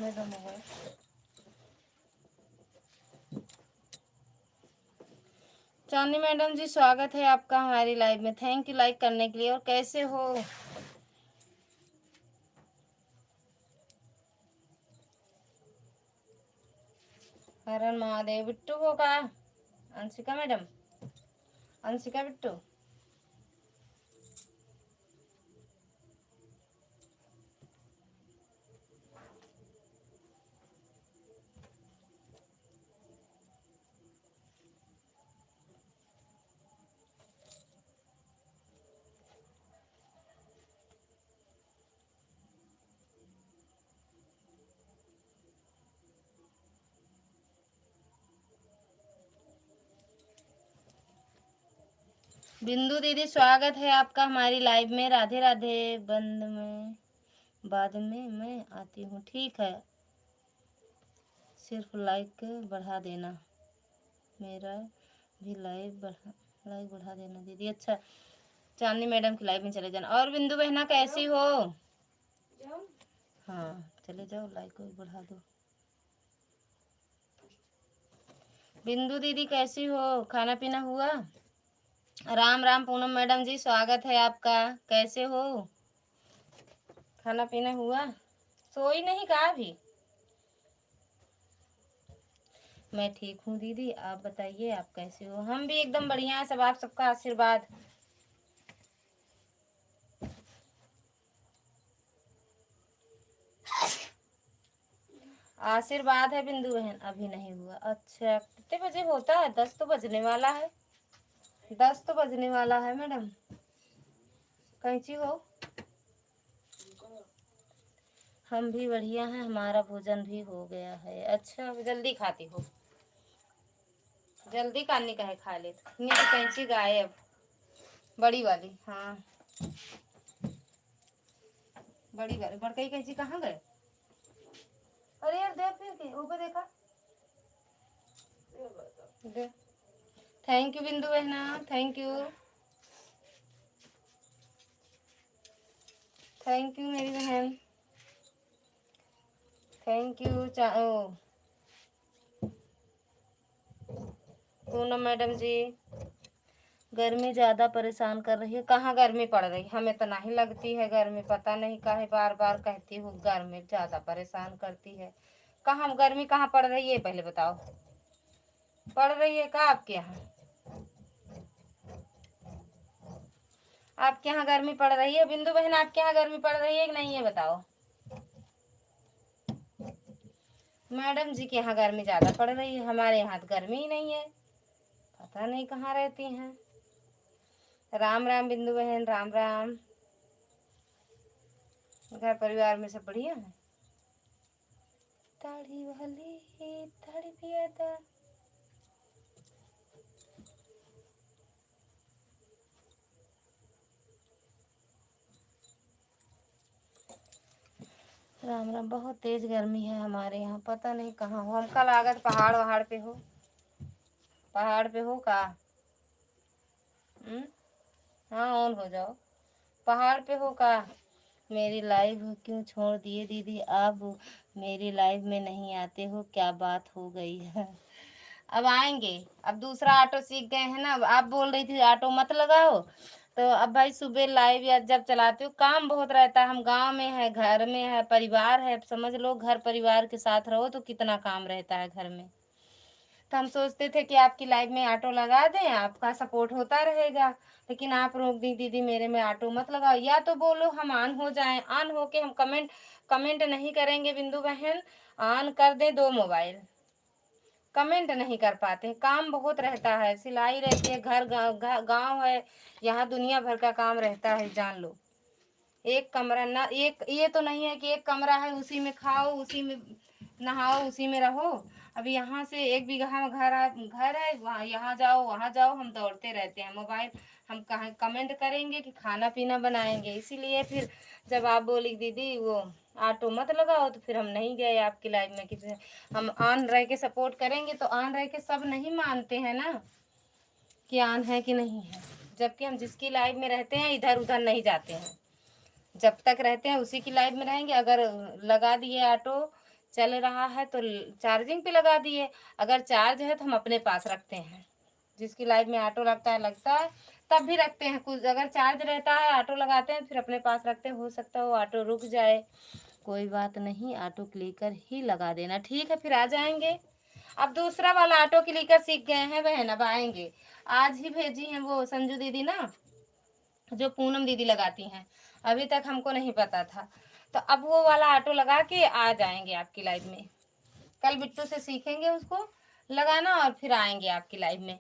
में दम हो गए। चांदनी मैडम जी स्वागत है आपका हमारी लाइव में। थैंक यू लाइक करने के लिए। और कैसे हो? हर हर महादेव। बिट्टू हो का? अंशिका मैडम, अंशिका बिट्टू। बिंदु दीदी स्वागत है आपका हमारी लाइव में। राधे राधे। बंद में बाद में मैं आती हूँ, ठीक है। सिर्फ लाइक बढ़ा देना, मेरा भी लाइक बढ़ा देना दीदी। अच्छा, चांदनी मैडम की लाइव में चले जाना। और बिंदु बहना कैसी हो? हाँ चले जाओ, लाइक को बढ़ा दो। बिंदु दीदी कैसी हो? खाना पीना हुआ? राम राम पूनम मैडम जी स्वागत है आपका। कैसे हो? खाना पीना हुआ? सोई नहीं का अभी? मैं ठीक हूँ दीदी, आप बताइए आप कैसे हो? हम भी एकदम बढ़िया है, सब आप सबका आशीर्वाद। आशीर्वाद है बिंदु बहन। अभी नहीं हुआ? अच्छा, कितने बजे होता है? 10 तो बजने वाला है। 10 तो बजने वाला है मैडम। कैसी हो? हम भी बढ़िया हैं, हमारा भोजन भी हो गया है। अच्छा, जल्दी खाती हो? जल्दी खाने का है, खा ले। मेरी कैंची गायब, बड़ी वाली। हाँ बड़ी वाली, बड़कई कैंची कहाँ गए? अरे यार देख, फिर के ऊपर देखा दे। थैंक यू बिंदु बहना, थैंक यू, थैंक यू मेरी बहन, थैंक यू। पूनम मैडम जी, गर्मी ज्यादा परेशान कर रही है। कहाँ गर्मी पड़ रही? हमें तो नहीं लगती है गर्मी, पता नहीं काहे बार बार कहती हूँ गर्मी ज्यादा परेशान करती है। कहाँ गर्मी कहाँ पड़ रही है पहले बताओ? पड़ रही है क्या आपके यहाँ? आपके यहाँ गर्मी पड़ रही है बिंदु बहन? आपके यहाँ गर्मी पड़ रही है कि नहीं है बताओ? मैडम जी के यहाँ गर्मी ज्यादा पड़ रही है, हमारे यहाँ तो गर्मी ही नहीं है। पता नहीं कहाँ रहती हैं। राम राम बिंदु बहन, राम राम। घर परिवार में सब बढ़िया है? ताड़ी वाली ताड़ी पिया था। राम राम। बहुत तेज गर्मी है हमारे यहाँ, पता नहीं कहाँ हो। हम कल आगत पहाड़ वहाड़ पे हो? पहाड़ पे हो का? हाँ ऑन हो जाओ। पहाड़ पे हो का? मेरी लाइव क्यों छोड़ दिए दीदी? आप मेरी लाइव में नहीं आते हो, क्या बात हो गई है? अब आएंगे। अब दूसरा ऑटो सीख गए हैं ना। आप बोल रही थी ऑटो मत लगाओ, तो अब भाई सुबह लाइव या जब चलाते हो काम बहुत रहता है। हम गांव में है, घर में है, परिवार है, समझ लो घर परिवार के साथ रहो तो कितना काम रहता है घर में। तो हम सोचते थे कि आपकी लाइव में ऑटो लगा दें, आपका सपोर्ट होता रहेगा। लेकिन आप रोक दी दीदी, मेरे में ऑटो मत लगाओ। या तो बोलो हम ऑन हो जाएं, ऑन होके हम कमेंट कमेंट नहीं करेंगे बिंदु बहन। ऑन कर दे दो मोबाइल, कमेंट नहीं कर पाते। काम बहुत रहता है, सिलाई रहती है, घर गाँव है, यहाँ दुनिया भर का काम रहता है जान लो। एक कमरा ना, एक ये तो नहीं है कि एक कमरा है उसी में खाओ, उसी में नहाओ, उसी में रहो। अब यहाँ से 1 बीघा में घर है, वहाँ यहाँ जाओ वहाँ जाओ, हम दौड़ते रहते हैं। मोबाइल हम कहाँ कमेंट करेंगे कि खाना पीना बनाएंगे। इसीलिए फिर जब आप बोली दीदी वो ऑटो मत लगाओ, तो फिर हम नहीं गए आपकी लाइव में। कि हम ऑन रह के सपोर्ट करेंगे तो ऑन रह के सब नहीं मानते हैं ना कि ऑन है कि नहीं है। जबकि हम जिसकी लाइव में रहते हैं इधर उधर नहीं जाते हैं, जब तक रहते हैं उसी की लाइफ में रहेंगे। अगर लगा दिए ऑटो चल रहा है तो चार्जिंग पे लगा दिए। अगर चार्ज है तो हम अपने पास रखते हैं। जिसकी लाइफ में ऑटो लगता है तब भी रखते हैं। कुछ अगर चार्ज रहता है ऑटो लगाते हैं फिर अपने पास रखते हैं। हो सकता है वो ऑटो रुक जाए, कोई बात नहीं, ऑटो क्लिकर ही लगा देना। ठीक है, फिर आ जाएंगे। अब दूसरा वाला ऑटो क्लिकर सीख गए हैं बहन, अब आएंगे। आज ही भेजी हैं वो संजू दीदी ना, जो पूनम दीदी लगाती हैं। अभी तक हमको नहीं पता था, तो अब वो वाला ऑटो लगा के आ जाएंगे आपकी लाइफ में। कल बिट्टू से सीखेंगे उसको लगाना और फिर आएंगे आपकी लाइफ में।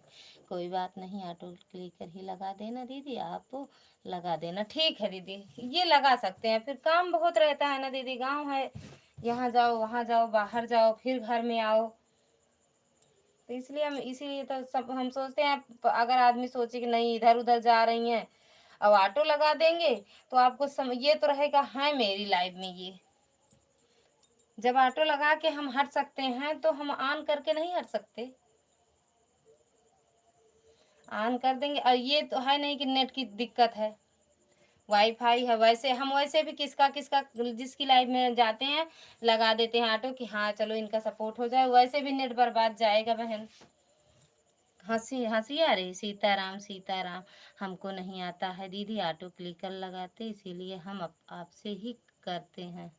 कोई बात नहीं, ऑटो क्लिकर ही लगा देना दीदी, आप लगा देना। ठीक है दीदी, ये लगा सकते हैं। फिर काम बहुत रहता है ना दीदी, गांव है, यहाँ जाओ वहाँ जाओ, बाहर जाओ, फिर घर में आओ, तो इसलिए इसीलिए तो सब हम सोचते हैं। अगर आदमी सोचे कि नहीं इधर उधर जा रही हैं, अब ऑटो लगा देंगे तो आपको ये तो रहेगा हाँ मेरी लाइफ में ये। जब ऑटो लगा के हम हट सकते हैं तो हम ऑन करके नहीं हट सकते, ऑन कर देंगे। और ये तो है नहीं कि नेट की दिक्कत है, वाईफाई है। वैसे हम वैसे भी किसका किसका जिसकी लाइफ में जाते हैं लगा देते हैं ऑटो कि हाँ चलो इनका सपोर्ट हो जाए, वैसे भी नेट बर्बाद जाएगा बहन। हंसी हंसी आ रही, सीताराम सीताराम। हमको नहीं आता है दीदी ऑटो क्लिकर लगाते, इसीलिए हम आपसे ही करते हैं।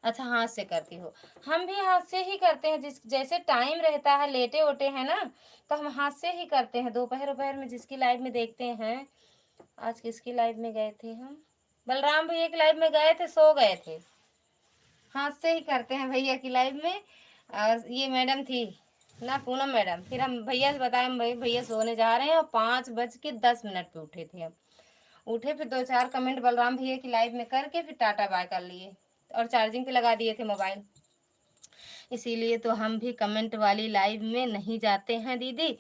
अच्छा, हाथ से करती हो? हम भी हाथ से ही करते हैं। जैसे टाइम रहता है लेटे ओटे हैं ना, तो हम हाथ से ही करते हैं। दोपहर दोपहर में जिसकी लाइव में देखते हैं। आज किसकी लाइव में गए थे हम? बलराम भैया की लाइव में गए थे, सो गए थे। हाथ से ही करते हैं भैया की लाइव में। और ये मैडम थी ना, पूनम मैडम, फिर हम भैया से बताया हम भैया सोने जा रहे हैं, और 5:10 पे उठे थे। हम उठे, फिर 2-4 कमेंट बलराम भैया की लाइव में करके फिर टाटा बाय कर लिए और चार्जिंग पे लगा दिए थे मोबाइल। इसीलिए तो हम भी कमेंट वाली लाइव में नहीं जाते हैं दीदी।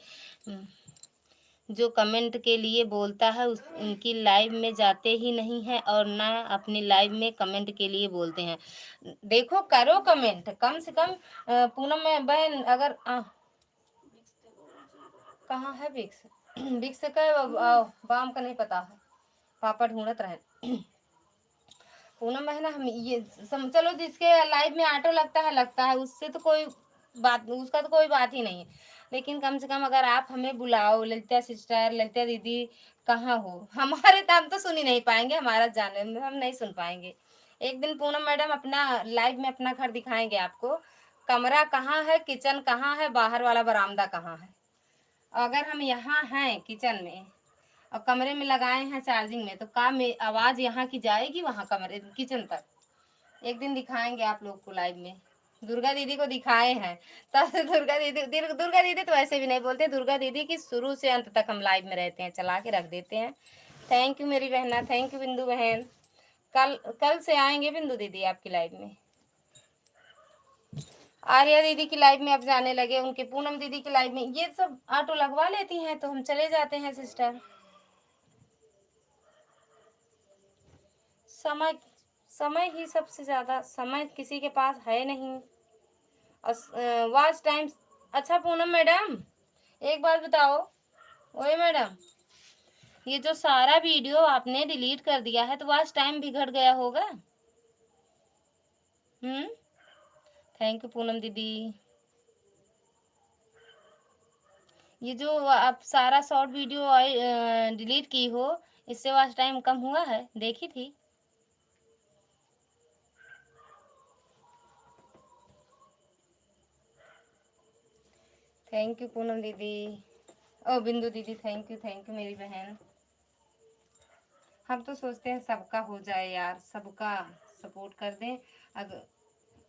जो कमेंट के लिए बोलता है उनकी लाइव में जाते ही नहीं है, और ना अपनी लाइव में कमेंट के लिए बोलते हैं। देखो, करो कमेंट कम से कम। पूनम में बहन अगर कहाँ है विक्स? विक्स का बाम का नहीं पता है, पापा ढूंढत रहे। पूनम बहना हम ये चलो जिसके लाइफ में ऑटो लगता है उससे तो कोई बात, उसका तो कोई बात ही नहीं है। लेकिन कम से कम अगर आप हमें बुलाओ, ललिता सिस्टर, ललिता दीदी कहाँ हो, हमारे तो हम तो सुन ही नहीं पाएंगे, हमारा जाने में हम नहीं सुन पाएंगे। एक दिन पूनम मैडम अपना लाइव में अपना घर दिखाएंगे आपको। कमरा कहाँ है, किचन कहाँ है, बाहर वाला बरामदा कहाँ है। अगर हम यहाँ हैं किचन में और कमरे में लगाए हैं चार्जिंग में, तो काम में आवाज यहाँ की जाएगी वहाँ कमरे किचन तक। एक दिन दिखाएंगे आप लोग को लाइव में। दुर्गा दीदी को दिखाए हैं, तब दुर्गा दीदी तो ऐसे भी नहीं बोलते। दुर्गा दीदी की शुरू से अंत तक हम लाइव में रहते हैं, चला के रख देते हैं। थैंक यू मेरी बहना, थैंक यू बिंदु बहन। कल से आएंगे बिंदु दीदी आपकी लाइव में। आर्या दीदी की लाइव में अब जाने लगे, उनके पूनम दीदी की लाइव में। ये सब ऑटो लगवा लेती हैं तो हम चले जाते हैं सिस्टर। समय समय ही सबसे ज़्यादा, समय किसी के पास है नहीं। Watch time. अच्छा पूनम मैडम, एक बात बताओ, ओए मैडम, ये जो सारा वीडियो आपने डिलीट कर दिया है तो वॉच टाइम भी घट गया होगा? थैंक यू पूनम दीदी। ये जो आप सारा शॉर्ट वीडियो डिलीट की हो, इससे वॉच टाइम कम हुआ है? देखी थी। थैंक यू पूनम दीदी। ओ बिंदु दीदी, थैंक यू मेरी बहन। हम तो सोचते हैं सबका हो जाए यार, सबका सपोर्ट कर दें। अगर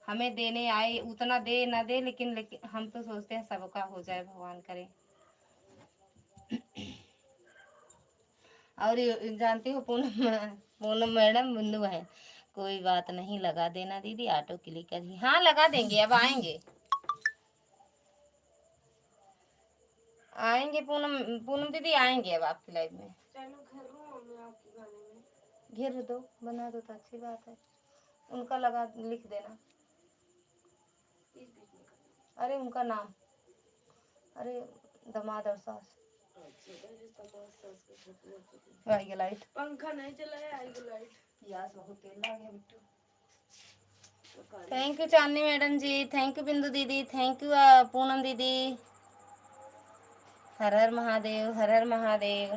हमें देने आए उतना दे ना दे, लेकिन हम तो सोचते हैं सबका हो जाए, भगवान करे। और जानती हो पूनम पूनम मैडम बिंदु है, कोई बात नहीं, लगा देना दीदी ऑटो क्लिकर ही। हाँ लगा देंगे, अब आएंगे आएंगे पूनम पूनम दीदी आएंगे अब आपकी लाइफ में। घेर दो, बना दो तो अच्छी बात है। उनका लगा लिख देना। अरे उनका नाम, अरे दामाद और सास। आई गया लाइट, पंखा नहीं चला है, आई गया लाइट। यास बहुत तेल लगा गया Bittu. Thank you Chandni madam ji, thank you Bindu दीदी, थैंक यू पूनम दीदी। हर हर महादेव, हर हर महादेव।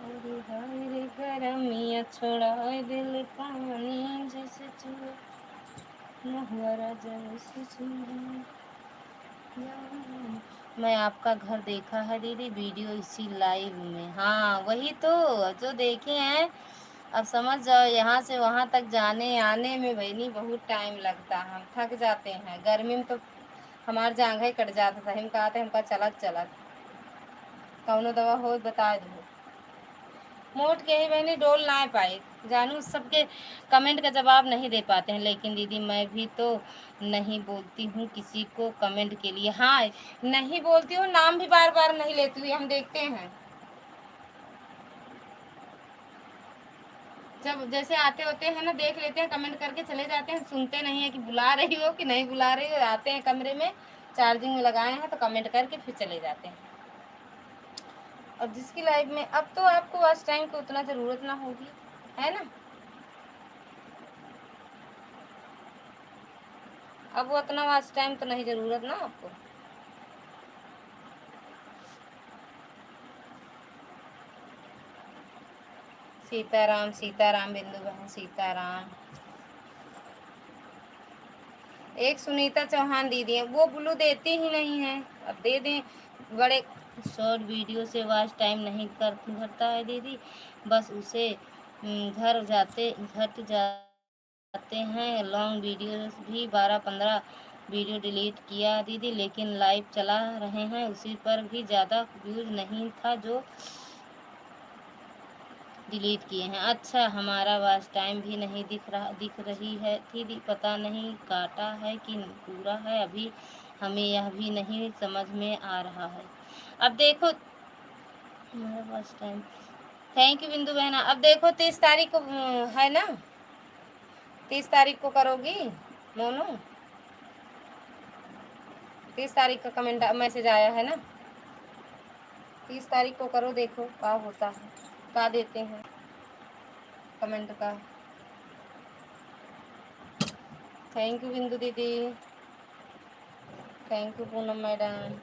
अरे हाय रे गरमिया छोड़ाए दिल पानी जैसे चूहे महुआ राजा जैसे चूहे। मैं आपका घर देखा है दीदी, वीडियो इसी लाइव में। हाँ वही तो, जो देखे हैं। अब समझ जाओ, यहाँ से वहाँ तक जाने आने में बहनी बहुत टाइम लगता है, हम थक जाते हैं। गर्मी में तो हमार जांघ ही कट जाता था। हम कहते हमका चलत चलत कौनो दवा हो बता दो। मोट के ही बहनी डोल ना पाए जानू, सबके कमेंट का जवाब नहीं दे पाते हैं। लेकिन दीदी मैं भी तो नहीं बोलती हूँ किसी को कमेंट के लिए। हाँ नहीं बोलती हूँ, नाम भी बार बार नहीं लेती हुई, हम देखते हैं। जब जैसे आते होते हैं ना, देख लेते हैं, कमेंट करके चले जाते हैं। सुनते नहीं है कि बुला रही हो कि नहीं बुला रही हो। आते हैं कमरे में, चार्जिंग में लगाए हैं तो कमेंट करके फिर चले जाते हैं। और जिसकी लाइफ में अब तो आपको वॉच टाइम की उतना ज़रूरत ना होगी, है ना। अब वो उतना वॉच टाइम तो नहीं ज़रूरत ना आपको। सीताराम सीताराम बिंदु बहन सीताराम। एक सुनीता चौहान दीदी है, वो ब्लू देती ही नहीं है। अब दे दें। बड़े शॉर्ट वीडियो से वॉच टाइम नहीं कर घटता है दीदी, बस उसे घर जाते घट जाते हैं। लॉन्ग वीडियो भी 12-15 वीडियो डिलीट किया दीदी, लेकिन लाइव चला रहे हैं उसी पर भी ज़्यादा व्यूज नहीं था जो डिलीट किए हैं। अच्छा हमारा वॉच टाइम भी नहीं दिख रही है थी, पता नहीं काटा है कि पूरा है, अभी हमें यह भी नहीं समझ में आ रहा है। अब देखो हमारा वॉच टाइम। थैंक यू बिंदु बहना। अब देखो 30 तारीख को है ना, 30 तारीख को करोगी मोनू। 30 तारीख का कमेंट मैसेज आया है ना, 30 तारीख को करो, देखो क्या होता है, क्या देते हैं कमेंट का। थैंक यू बिंदु दीदी, थैंक यू पूनम मैडम।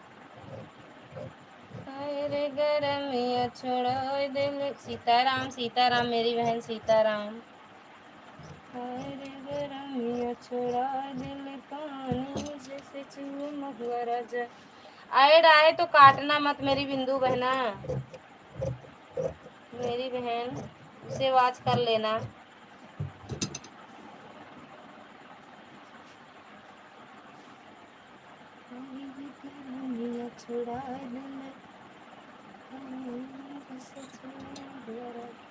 अरे गरमिया छोड़ो दिल। सीताराम सीताराम मेरी बहन सीताराम। अरे गरमिया छोड़ा दिल पानी जैसे चूहे महुआ राजा। ऐड आए तो काटना मत मेरी बिंदु बहना, मेरी बहन उसे वॉच कर लेना। गरमिया छोड़ा दिल पानी जैसे चूहे महुआ राजा।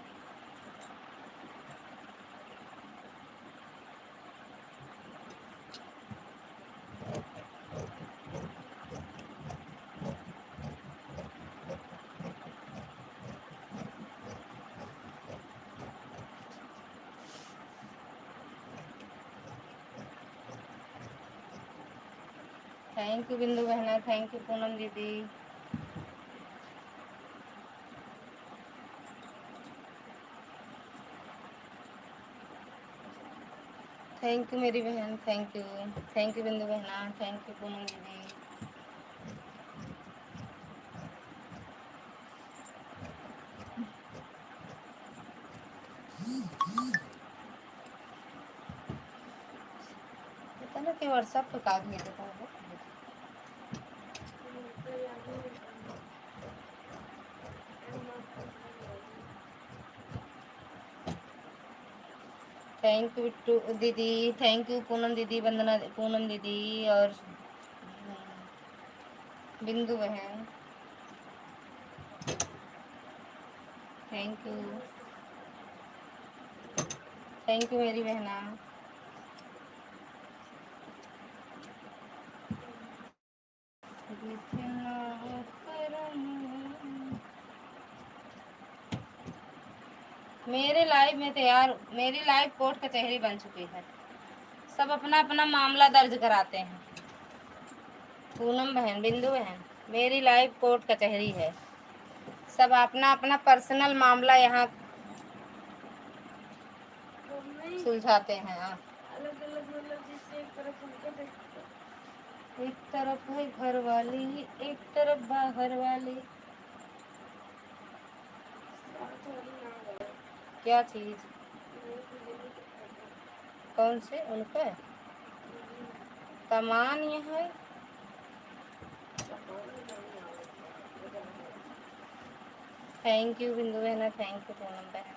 थैंक यू बिंदु बहना, थैंक यू पूनम दीदी। थैंक यू मेरी बहन, थैंक यू बिंदु बहना, थैंक यू पूनम दीदी। पता ना कि व्हाट्सएप पे काट नहीं देता है। थैंक यू बिट्टू दीदी, थैंक यू पूनम दीदी, वंदना पूनम दीदी और बिंदु बहन, थैंक यू, थैंक यू मेरी बहना। मेरे लाइव में तो यार मेरी लाइव कोर्ट कचहरी बन चुकी है। सब अपना अपना मामला दर्ज कराते हैं। पूनम बहन, बिंदु बहन, मेरी लाइफ कोर्ट कचहरी है। सब अपना अपना पर्सनल मामला यहाँ सुलझाते हैं। अलग अलग मतलब जिससे एक तरफ उनका देखो, एक तरफ है घर वाली, एक तरफ बाहर वाली। क्या चीज? कौन से? उनका सामान ये है। थैंक यू बिंदु बहना, थैंक यू पूनम बहन।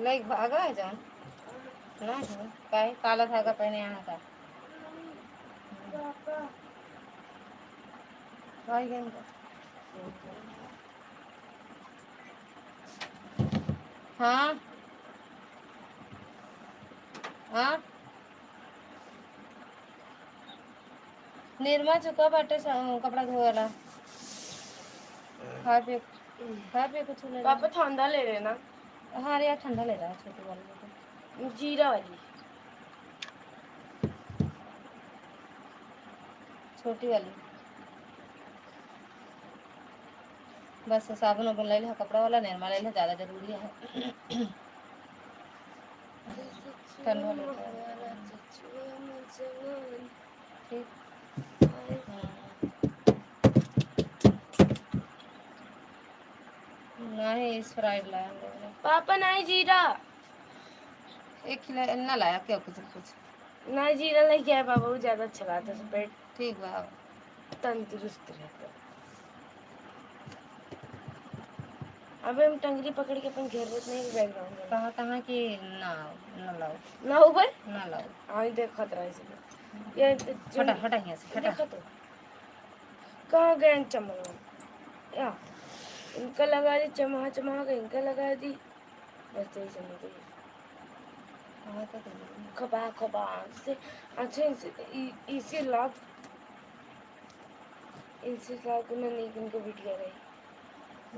लाइक भागा है जान ना है काहे काला धागा पहने यहाँ का भाई गन का। हाँ हाँ निर्मा चुका बाटे कपड़ा धोवाला। खा पे कुछ ले पापा ठंडा ले लेना। हाँ यार ठंडा ले रहा है छोटी वाली जीरा वाली छोटी वाली। बस साबुन वाबुन ले ले, कपड़ा वाला निर्मा ले ले, ज़्यादा जरूरी है। ठंडा ले ठीक। नहीं स्प्राइट लाया हम लोग ने। पापा नहीं जीरा एक खिला ना लाया क्या कुछ नहीं जीरा लेके आया पापा, वो ज़्यादा अच्छा लगता है पेट ठीक बा तंदुरुस्त रहता। अबे हम टंगरी पकड़ के अपन घेर रहे नहीं बैकग्राउंड में कहाँ कहाँ की ना ना लाओ ना हो भाई ना लाओ। हाँ देख खतरा है इसमें ये हटा हटा यहाँ से हटा देखा तो कहाँ गए चमक या इनका लगा दी चमहा चमहा का इनका लगा दी बस तेरी चमक गई खबा खबा से अच्छा इसे लाभ इनसे लाभ को नहीं इनको बिटिया रही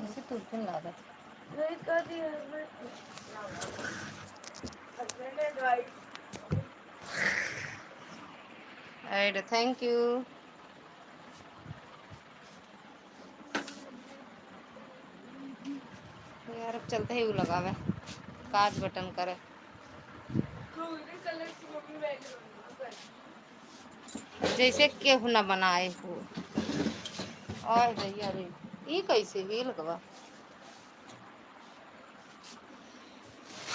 इसे तुरंत लागत नहीं कर दी ऐड थैंक यू। यार अब चलते ही वो लगावे काज बटन करे जैसे केहू ना बनाए हो और भैया रे ये कैसे भी लगवा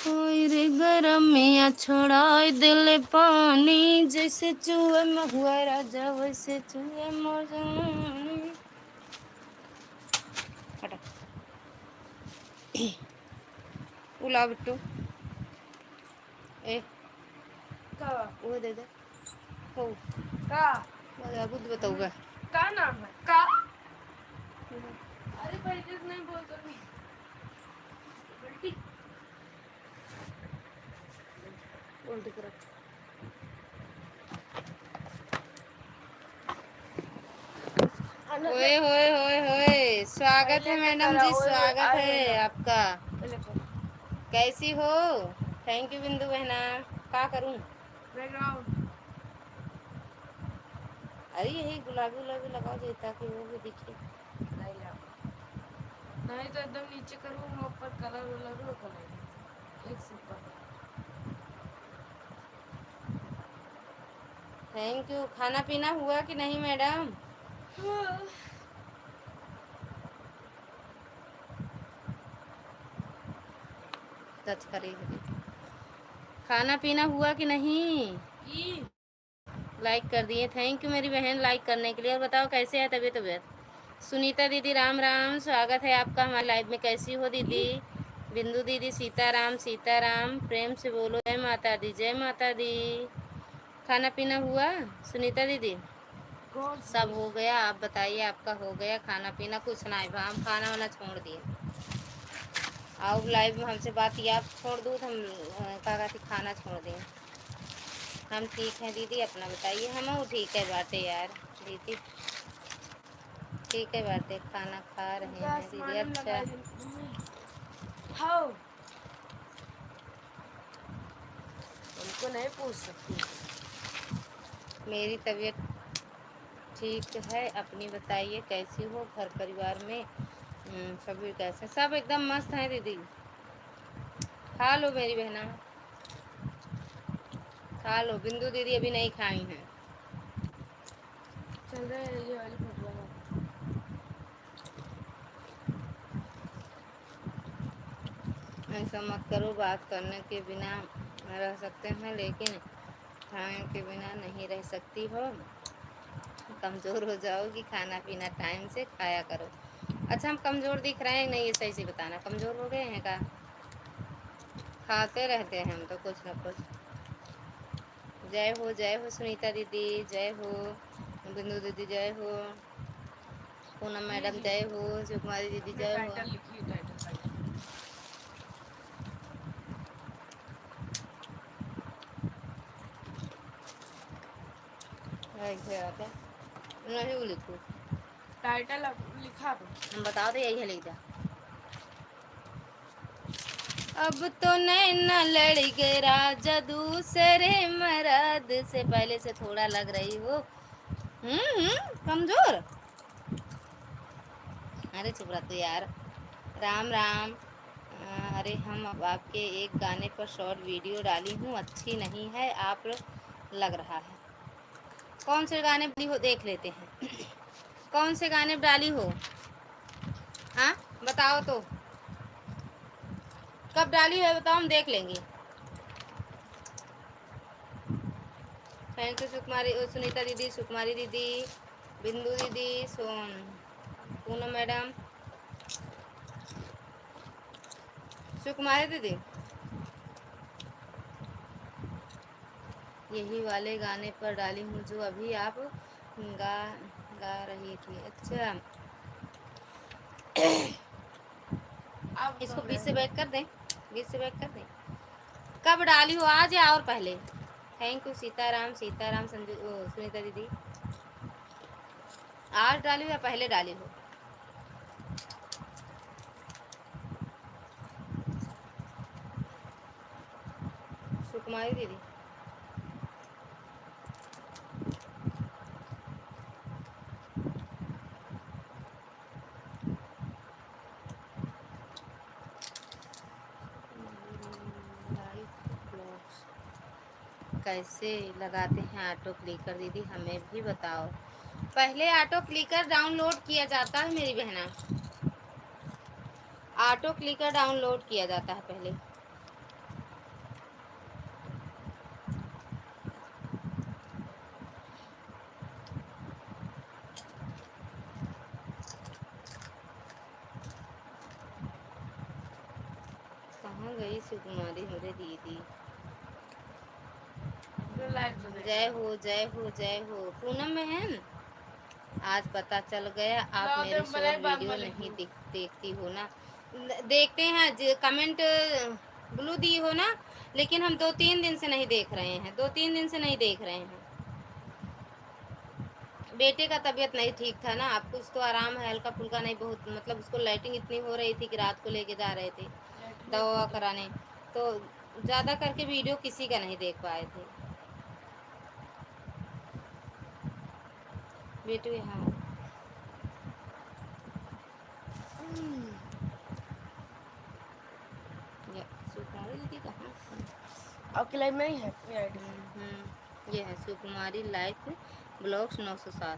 रे गरम में छोड़ा दिल पानी जैसे चूहे में हुआ राजा वैसे चूहे मोर हटा उला बिट्टू ए का वो दे दे हो का बुद्ध बताऊंगा का नाम है का अरे भाई जिस नहीं बोल तो नहीं उल्टी उल्टी कर ओए होए होए होए स्वागत है मैडम जी स्वागत है आपका कैसी हो। थैंक यू बिंदु बहना क्या करूं अरे यही गुलाबी गुलाबी लगाओ जो ताकि वो भी दिखे नहीं तो एकदम नीचे करूँ ऊपर कलर लगो कलर एक सिंपल। Thank you. खाना पीना हुआ कि नहीं मैडम। टच करेगी खाना पीना हुआ कि नहीं। लाइक कर दिए थैंक यू मेरी बहन लाइक करने के लिए। और बताओ कैसे है तबीयत। सुनीता दीदी राम राम स्वागत है आपका हमारे लाइव में। कैसी हो दीदी। बिंदु दीदी सीताराम सीताराम प्रेम से बोलो जय माता दी जय माता दी। खाना पीना हुआ सुनीता दीदी? सब हो गया? आप बताइए, आपका हो गया खाना पीना? कुछ ना है, हम खाना वाना छोड़ दिए। आओ लाइव में हमसे बात किया, आप छोड़ दो तो हम का कहती खाना छोड़ दिए। हम ठीक हैं दीदी, अपना बताइए। हम ठीक है बाटे यार दीदी, ठीक है बाटे, खाना खा रहे हैं दीदी। अच्छा उनको नहीं पूछ सकती। मेरी तबीयत ठीक है, अपनी बताइए कैसी हो? घर परिवार में सभी कैसे? सब एकदम मस्त हैं दीदी। खा लो मेरी बहना, खा लो। बिंदु दीदी अभी नहीं खाई हैं। चल रहा है ये वाली फोटो। ऐसा मत करो, बात करने के बिना रह सकते हैं लेकिन खाने के बिना नहीं रह सकती हो। कमज़ोर हो जाओगी, खाना पीना टाइम से खाया करो। अच्छा हम कमज़ोर दिख रहे हैं नहीं, ये सही से बताना, कमज़ोर हो गए हैं का? खाते रहते हैं हम तो कुछ ना कुछ। जय हो सुनीता दीदी, जय हो बिंदु दीदी, जय हो पूनम मैडम, जय हो शिवकुमारी दीदी, जय हो। नहीं लिखो टाइटल लिखा, हम बता दे यही है लिख दे। अब तो नैना लड़ गए राजा दूसरे मर्द से, पहले से थोड़ा लग रही हो कमजोर। अरे चुप रहा तू यार। राम राम। अरे हम अब आपके एक गाने पर शॉर्ट वीडियो डाली हूँ, अच्छी नहीं है आप लग रहा है। कौन से गाने डाली हो देख लेते हैं। कौन से गाने डाली हो? हाँ बताओ तो, कब डाली है बताओ, हम देख लेंगे। थैंक यू सुकुमारी, सुनीता दीदी, सुकुमारी दीदी, बिंदु दीदी, पूनम मैडम, सुकुमारी दीदी। यही वाले गाने पर डाली हूँ जो अभी आप गा गा रही थी। अच्छा इसको 20 से बैक कर दें, 20 से बैक कर दें। कब डाली हो, आज या और पहले? थैंक यू सीताराम, सीताराम संजू, सुनीता दीदी। आज डाली हो या पहले डाली हो? सुकुमारी दीदी। कैसे लगाते हैं ऑटो क्लिकर दीदी, हमें भी बताओ। पहले ऑटो क्लिकर डाउनलोड किया जाता है मेरी बहना, ऑटो क्लिकर डाउनलोड किया जाता है पहले। कहाँ गई सुकुमारी मेरे दीदी? जय हो जय हो जय हो। पूनम में है न? आज पता चल गया आप मेरी शॉर्ट वीडियो नहीं देखती हो ना। देखते हैं, कमेंट ब्लू दी हो ना, लेकिन हम 2-3 दिन से नहीं देख रहे हैं, 2-3 दिन से नहीं देख रहे हैं। बेटे का तबीयत नहीं ठीक था ना, आपको उसको आराम है हल्का फुल्का, नहीं बहुत, मतलब उसको लाइटिंग इतनी हो रही थी कि रात को लेके जा रहे थे दवा कराने, तो ज़्यादा करके वीडियो किसी का नहीं देख पाए थे। बेटू यहाँ सुकुमारी दीदी कहाँ? आपकी लाइफ में ही है ये है सुकुमारी लाइफ ब्लॉग्स 907।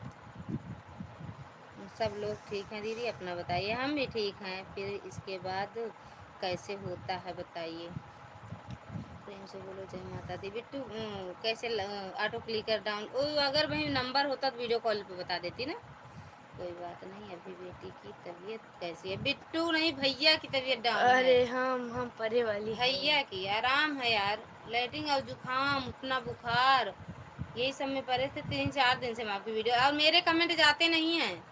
सब लोग ठीक हैं दीदी, अपना बताइए। हम भी ठीक हैं। फिर इसके बाद कैसे होता है बताइए, प्रेम से बोलो जय माता दी। बिट्टू कैसे ऑटो क्लिकर डाउन, अगर वही नंबर होता तो वीडियो कॉल पे बता देती ना। कोई बात नहीं। अभी बेटी की तबीयत कैसी है? बिट्टू नहीं, भैया की तबीयत डाउन है। अरे हम परे वाली भैया की आराम है यार, लैट्रिन और जुकाम, उतना बुखार, यही सब में पड़े थे 3-4 दिन से हम आपकी वीडियो, और मेरे कमेंट जाते नहीं हैं।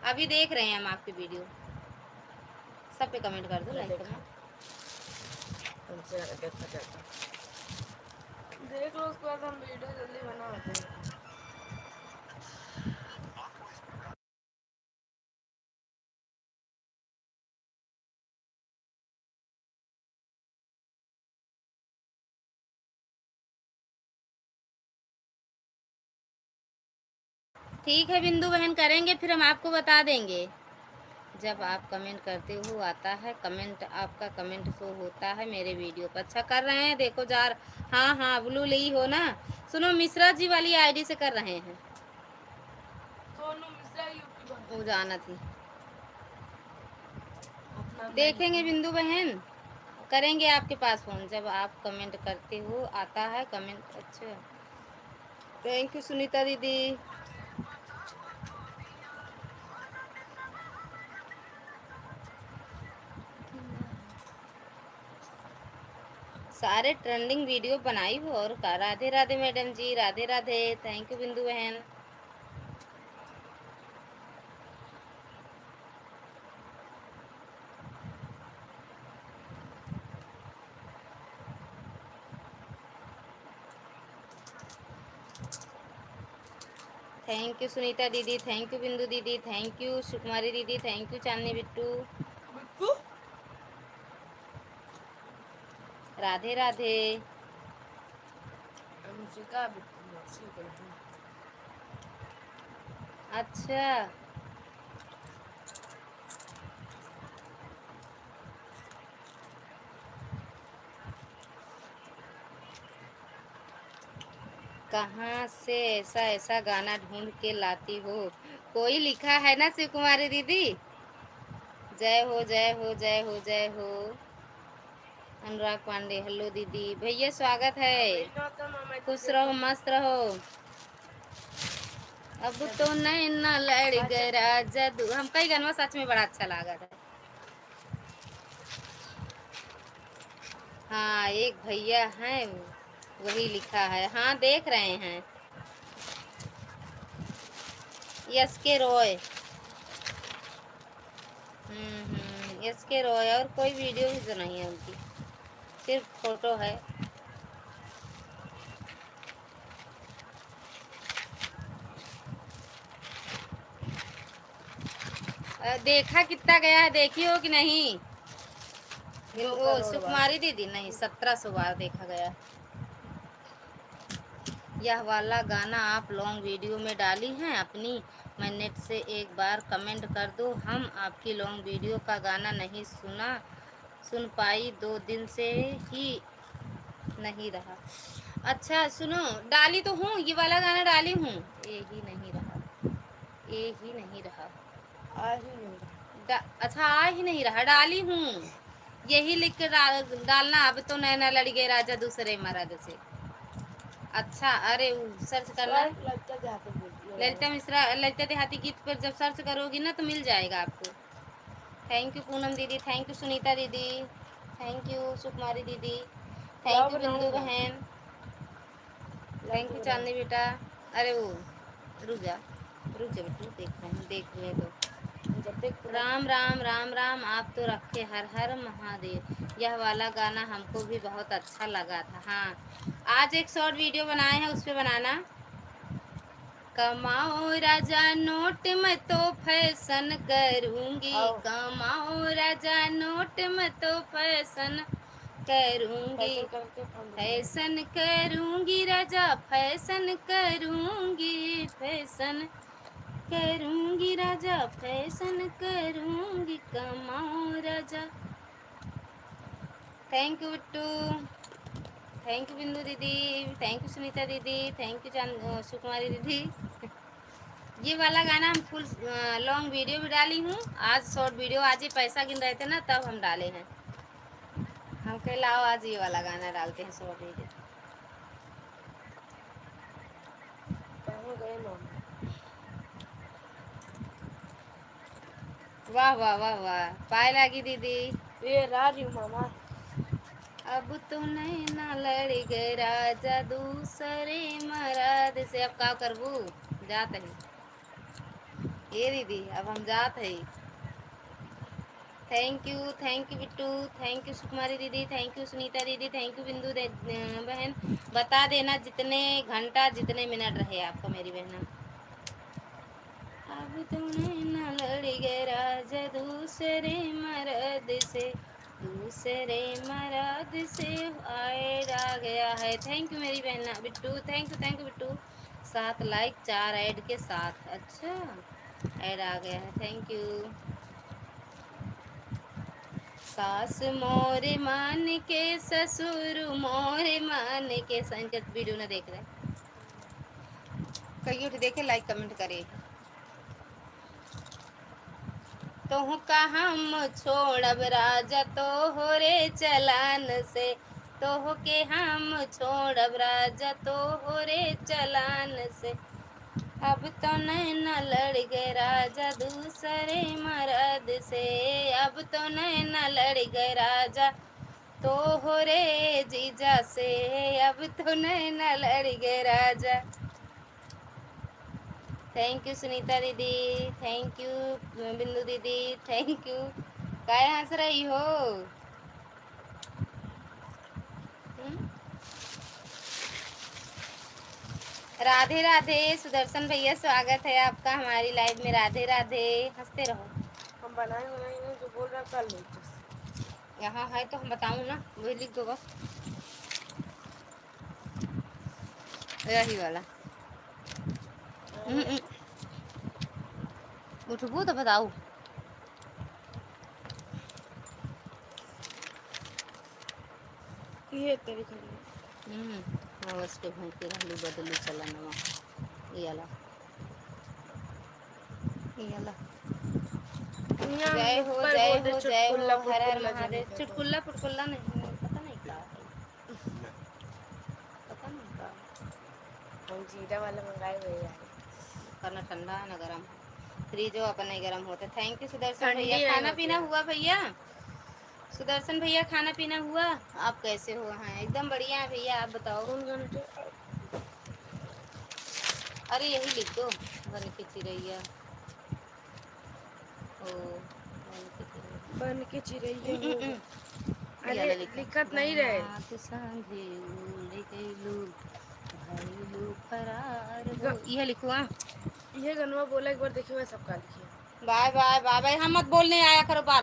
अभी देख रहे हैं हम आपकी वीडियो, सब पे कमेंट कर दो, लाइक कमेंट देख लो, उसके बाद हम वीडियो जल्दी बनाते हैं। ठीक है बिंदु बहन, करेंगे फिर हम आपको बता देंगे। जब आप कमेंट करते हो आता है कमेंट, आपका कमेंट शो होता है मेरे वीडियो पर। अच्छा कर रहे हैं, देखो जार। हाँ हाँ, ब्लू ली हो ना। सुनो, मिश्रा जी वाली आईडी से कर रहे हैं। सोनू मिश्रा यूपी वो जाना थी, अपना देखेंगे बिंदु बहन, करेंगे आपके पास फ़ोन जब आप कमेंट करते हो आता है कमेंट। अच्छा, थैंक यू सुनीता दीदी। सारे ट्रेंडिंग वीडियो बनाई हो और का। Radhe Radhe madam ji, Radhe Radhe, thank you Bindu बहन। थैंक यू सुनीता दीदी, थैंक यू बिंदु दीदी, थैंक यू सुकुमारी दीदी, थैंक यू चांदनी बिट्टू, बिट्टू। राधे राधे। अनुष्का बिट्टू मौसी को नहीं। अच्छा, कहाँ से ऐसा ऐसा गाना ढूंढ के लाती हो? कोई लिखा है ना शिव कुमारी दीदी। जय हो जय हो जय हो जय हो। अनुराग पांडे, हेलो दीदी, भैया स्वागत है, अभी ना तो मामा जी खुश देखो। रहो मस्त रहो। अब तो नैना लड़ गए राजा दू, हम कई गाना सच में बड़ा अच्छा लगा था। हाँ, एक भैया हैं वही लिखा है, हाँ देख रहे हैं। यस के रॉय, यस के रॉय, और कोई वीडियो भी तो नहीं है उनकी, सिर्फ फोटो है। देखा कितना गया है, देखी हो कि नहीं? वो सुकुमारी दीदी, नहीं 1700 बार देखा गया। यह वाला गाना आप लॉन्ग वीडियो में डाली हैं अपनी, मैं नेट से एक बार कमेंट कर दो, हम आपकी लॉन्ग वीडियो का गाना नहीं सुन पाई, 2 दिन से ही नहीं रहा। अच्छा सुनो, डाली तो हूँ, ये वाला गाना डाली हूँ, ये ही नहीं रहा, ये ही नहीं रहा, आ ही नहीं रहा। अच्छा आ ही नहीं रहा, डाली हूँ, यही लिख के डालना। अब तो नैना लड़ गए राजा दूसरे मर्द से। अच्छा, अरे सर्च करना, ललिता मिश्रा, ललिता देहाती गीत पर जब सर्च करोगी ना तो मिल जाएगा आपको। थैंक यू पूनम दीदी, थैंक यू सुनीता दीदी, थैंक यू सुकुमारी दीदी, थैंक यू बिंदु बहन, थैंक यू चांदनी बेटा। अरे वो रुक जा बेटू, देख रहे तो। राम राम राम राम, आप तो रखे हर हर महादेव। यह वाला गाना हमको भी बहुत अच्छा लगा था। हाँ, आज एक शॉर्ट वीडियो बनाए हैं, उस पर बनाना। कमाओ राजा नोट में तो फैशन करूंगी, कमाओ राजा नोट में तो फैशन करूंगी, फैशन करूंगी राजा, फैशन करूंगी, फैशन करूंगी राजा, फैशन करूंगी, कमाओ राजा। Thank you Bittu, thank you Bindu दीदी, थैंक यू सुनीता दीदी, थैंक यू सुकुमारी दीदी। ये वाला गाना हम फुल लॉन्ग वीडियो भी डाली हूँ, आज शॉर्ट वीडियो, आज ही पैसा गिन रहे थे ना तब हम डाले हैं। हम कह लाओ आज ये वाला गाना डालते हैं शॉर्ट वीडियो। वाह वाह वाह वाह, पाए लागी दीदी। ये रही मामा। अब तो नैना लड़ गए राजा दूसरे मराद से। अब का करबू, जात है ये दीदी, अब हम जात है। Thank you Bittu, thank you सुकुमारी दीदी, थैंक यू सुनीता दीदी, थैंक यू बिंदु बहन। बता देना जितने घंटा जितने मिनट रहे आपका मेरी बहना। अब तो नैना लड़ गए राजा दूसरे मर्द से, दूसरे मर्द से ऐड आ गया है। थैंक यू मेरी बहना Bittu, thank you Bittu. 7 like 4 add के साथ, अच्छा ऐड आ गया है, थैंक यू। सास मोरे मान के ससुर मोरे मान के संकट। वीडियो ना देख रहे कहीं उठ देखे, लाइक कमेंट करे। तोह का हम छोड़ब राजा तोहरे चलान से, तोह के हम छोड़ब राजा तोहरे चलान से। अब तो नैना लड़ गए राजा दूसरे मर्द से, अब तो नैना लड़ गए राजा तोहरे जीजा से, अब तो नैना लड़ गए राजा। थैंक यू सुनीता दीदी, थैंक यू बिंदु दीदी, थैंक यू। काय हंस रही हो? हम्म? राधे राधे सुदर्शन भैया, स्वागत है आपका हमारी लाइव में। राधे राधे, हंसते रहो। हम बनाएंगे जो बोल रहा कर लो। यहाँ है तो हम बताऊँ ना, वही लिख दो बस, यही वाला। उठबू तो बताऊ। ये तेरी खड़ी बस के भूखे रहलू बदलू चला नवा ये वाला, ये वाला। जय हो जय हो जय हो, हर हर महादेव। चुटकुल्ला पुटकुल्ला नहीं, पता नहीं क्या है, पता नहीं क्या है। हम जीरा वाला मंगाए हुए यार। करना ठंडा है ना गरम, फ्रिज हो अपन नहीं गरम होते। थैंक यू सुदर्शन ठंडी भैया। नहीं खाना होती पीना है। हुआ भैया? सुदर्शन भैया खाना पीना हुआ? आप कैसे हो? हैं एकदम बढ़िया है भैया, आप बताओ। कौन गाना अरे यही लिख दो, बन के चिड़ैया। ओ बन के चिड़ैया, बन के चिड़ैया हो गए। ये अरे वाला लिखा। लिखत नहीं रहे। गौनाथ सांझे उड़ गइलू, भइलू फरार हो, ग- ये लिखो। हाँ ये गनवा बोला एक बार देखिए, मैं सबका लिखिए। बाय बाय बाय बाय, हम मत बोलने आया करो बात।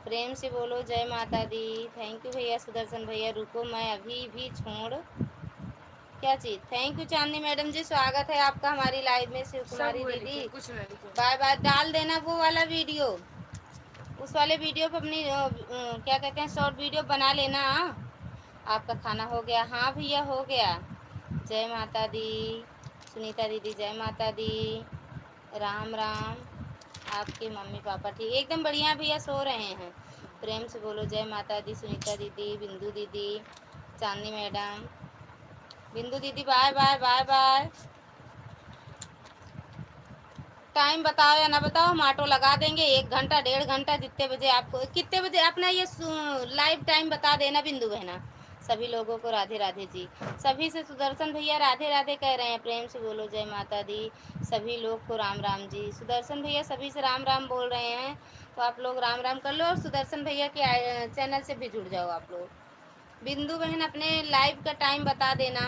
प्रेम से बोलो जय माता दी। थैंक यू भैया सुदर्शन भैया। रुको मैं अभी भी छोड़, क्या चीज़। थैंक यू चांदनी मैडम जी, स्वागत है आपका हमारी लाइव में। शिव सब कुमारी हुए दीदी, लिखे, कुछ नहीं लिखे। Bye bye. डाल देना वो वाला वीडियो, उस वाले वीडियो पर अपनी क्या कहते हैं, शॉर्ट वीडियो बना लेना। आपका खाना हो गया? हाँ भैया हो गया। जय माता दी सुनीता दीदी, जय माता दी, राम राम। आपके मम्मी पापा ठीक एकदम बढ़िया भैया, सो रहे हैं। प्रेम से बोलो जय माता दी सुनीता दीदी, बिंदु दीदी, चांदनी मैडम, बिंदु दीदी bye bye bye bye. Time बताओ या ना बताओ, हम ऑटो लगा देंगे। 1 घंटा 1.5 घंटा, जितने बजे आपको, कितने बजे अपना ये लाइव टाइम बता देना बिंदु बहना। सभी लोगों को राधे राधे जी। सभी से सुदर्शन भैया राधे राधे कह रहे हैं। प्रेम से बोलो जय माता दी। सभी लोग को राम राम जी। सुदर्शन भैया सभी से राम राम बोल रहे हैं, तो आप लोग राम राम कर लो, और सुदर्शन भैया के चैनल से भी जुड़ जाओ आप लोग। बिंदु बहन अपने लाइव का टाइम बता देना।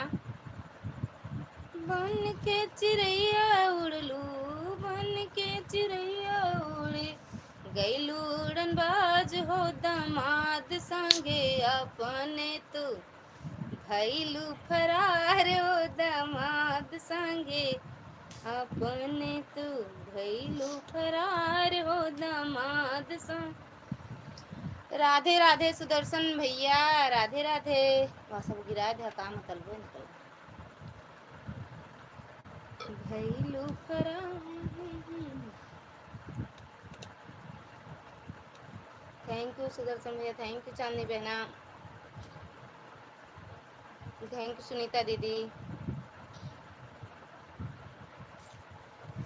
बन के चिड़ैया उड़लू, बन के चिड़ैया गईलू उड़नबाज हो दामाद संगे अपने तू भैलू फरार हो दामाद संगे अपने तू भैलू फरार हो दामाद संग। राधे राधे सुदर्शन भैया, राधे राधे। वह सब गिरा दे काम तलबो निकल भैलू फरार। थैंक यू सुदर्शन भैया, थैंक यू चांदनी बहना, थैंक यू सुनीता दीदी,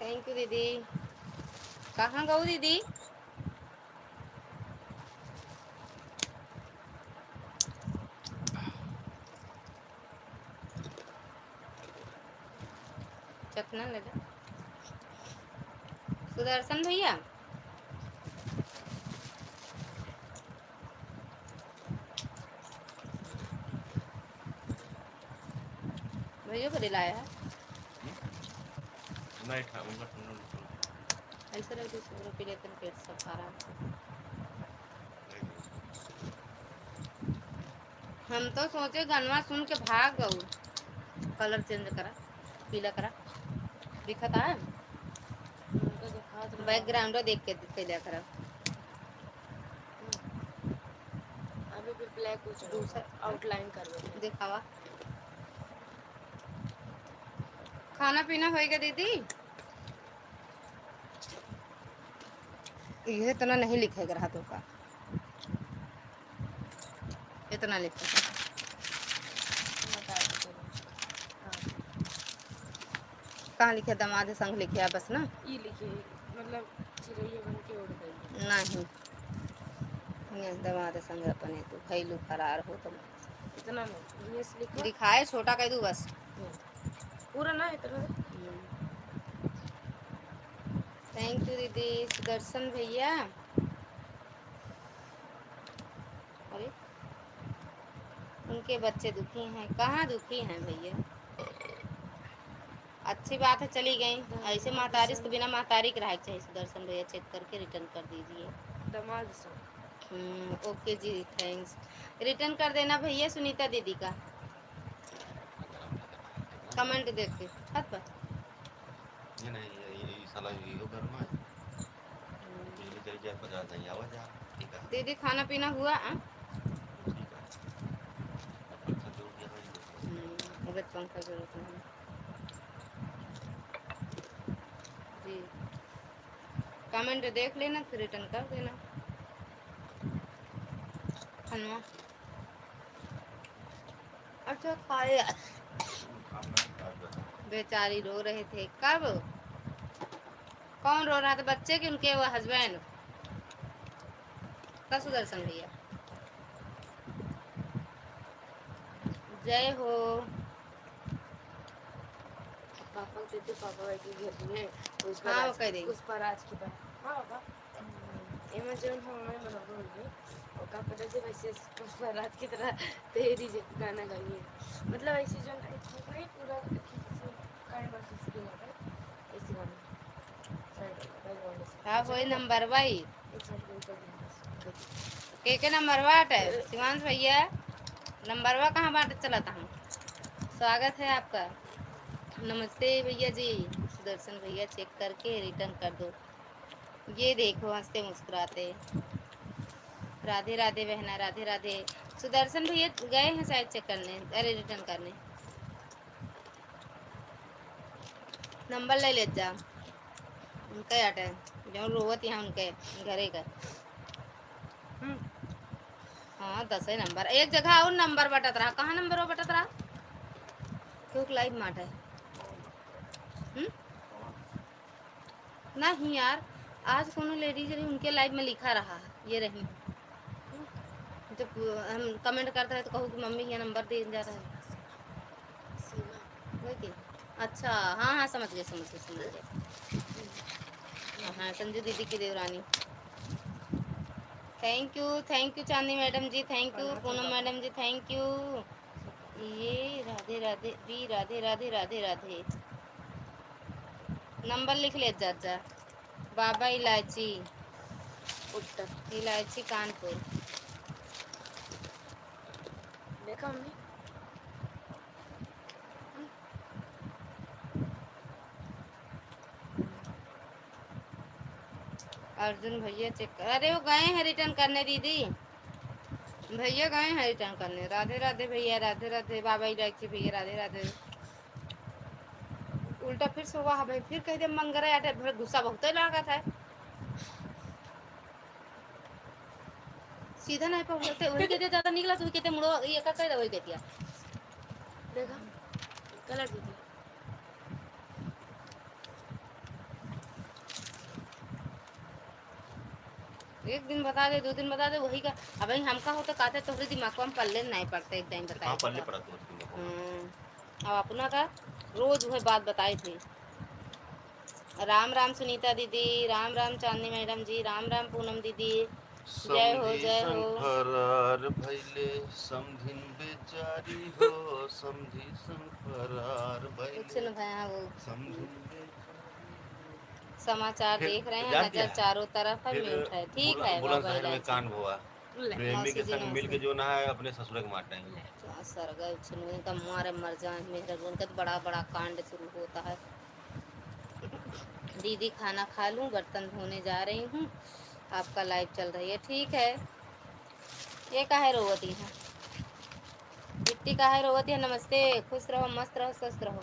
थैंक यू दीदी। कहाँ गऊ दीदी? चखना लगा सुदर्शन भैया। भैया को दिलाया है नहीं था उनका ठंडा ऐसे रख दो पी लेते हैं, पेट सब खा रहा है। हम तो सोचे गनवा सुन के भाग गऊ। कलर चेंज करा, पीला करा दिखता है। बैकग्राउंड देख के दिखा करा। अभी भी ब्लैक कुछ दूसरा आउटलाइन कर दो दिखावा। खाना पीना होएगा दीदी? ये इतना नहीं लिखेगा हाथों का, इतना लिखेगा। कहाँ लिखे? दामाद संग लिखे बस ना। ये लिखिए मतलब चिड़ैया बन के उड़ गई। नहीं दामाद संग अपने तो भैलू फरार हो तुम। इतना नहीं ये लिखो, दिखाए छोटा कह दू बस। पूरा ना इतना। थैंक यू दीदी सुदर्शन भैया। अरे उनके बच्चे दुखी हैं? कहाँ दुखी हैं भैया? अच्छी बात है चली गई। ऐसे महतारी को बिना महतारी के रहा चाहिए। सुदर्शन भैया चेक करके रिटर्न कर दीजिए। दामाद संग ओके जी थैंक्स। रिटर्न कर देना भैया सुनीता दीदी का कमेंट देख के छत पर। ये नहीं ये साला ये कर में ये चल जाए 50 नहीं आवाज आ। ठीक है दीदी खाना पीना हुआ? ठीक है पंखा जोड़ दिया भाई। अगर पंखा जरूरत नहीं जी। कमेंट देख लेना फिर रिटर्न कर देना। खनवा अच्छा खाए। बेचारी रो रहे थे। कब? कौन रो रहा था? बच्चे कि उनके वो हस्बैंड का? सुदर्शन भैया जय हो। पापा कहते पापा भाई की घर में उस पर हाँ वो कह देंगे। उस पर आज की तरह। हाँ पापा एम जो हमें बराबर हो गई और का पता से वैसे उस पर रात की तरह तेरी गाना गाइए मतलब ऐसे जो नहीं पूरा काइंड वर्सेस स्किल होता है ऐसे गाना साइड बैकग्राउंड से। हाँ वही नंबर भाई एक साइड को ऊपर के नंबर वाट है शिवांश भैया। नंबर वा कहाँ बांट चलाता हूँ। स्वागत है आपका। नमस्ते भैया जी। सुदर्शन भैया चेक करके रिटर्न कर दो। ये देखो हंसते मुस्कुराते। राधे राधे बहना, राधे राधे। सुदर्शन भैया गए हैं शायद चेक करने, अरे रिटर्न करने। नंबर ले ले जा उनका आटे जो रोवत यहाँ उनके घरे का। हाँ 10 नंबर एक जगह और नंबर बटत रहा। कहाँ नंबर वो बटत रहा? क्यों लाइव माट है? नहीं यार आज कोनो लेडीज रही उनके लाइव में लिखा रहा ये रही। जब हम कमेंट करते हैं तो कहूँ कि मम्मी ये नंबर दे जा रहा है। वही की? अच्छा हाँ हाँ समझ गए समझ गए समझ गए। हाँ संजू दीदी की देवरानी। Thank you Chandi madam ji, thank you Poonam madam ji, thank you. ये राधे राधे भी, राधे राधे राधे राधे। नंबर लिख ले जा। बाबा इलायची उत्तर। इलायची कानपुर। देखा मम्मी? अर्जुन भैया चेक कर, अरे वो गए हैं रिटर्न करने दीदी, भैया गए हैं रिटर्न करने। राधे राधे भैया, राधे राधे बाबा इलायची भैया, राधे राधे। उल्टा फिर सुबह भाई फिर कह दे मंगरा आटे, फिर गुस्सा बहुत लगा था। सीधा नहीं पहुंचते वही कहते ज्यादा निकला तो कहते मुड़ो ये का कह दे वही कहतिया। देखा कलर दीदी। एक दिन बता दे, 2 दिन बता दे, वही का। अब भाई हमका हो तो कहते तोहरे दिमाग में पल्ले नहीं पड़ते, एक टाइम बताए पल्ले पड़ा तो अब अपना का रोज वही बात बताई थी। राम राम सुनीता दीदी, राम राम चांदनी मैडम जी, राम राम पूनम दीदी, जय हो जय हो। फरार भइले समधिन बेचारी हो, समधी संग फरार कुछ भइले न भया वो समधिन समाचार देख रहे हैं, जानती नजर है चारों तरफ है, फिर म्यूट है। ठीक है बाबा बुलंदशहर में इलायची। कांड हुआ, प्रेमी मौसी के जी संग मिल के नमस्ते। जो ना है अपने ससुर के मारते हैं। क्या सरगा छुनवे का मारे मर जाए मेरा, उनका तो बड़ा बड़ा कांड शुरू होता है। दीदी खाना खा लूं, बर्तन धोने जा रही हूँ, आपका लाइव चल रही है। ठीक है, ये काहे रोवती है, मिट्टी काहे रोवती है। नमस्ते, खुश रहो, मस्त रहो, स्वस्थ रहो।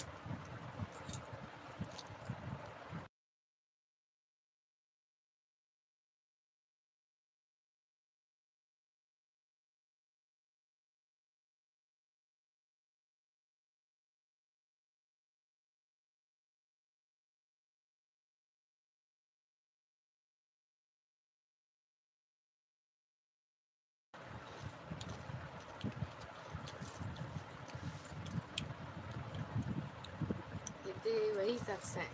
ये वही शख्स हैं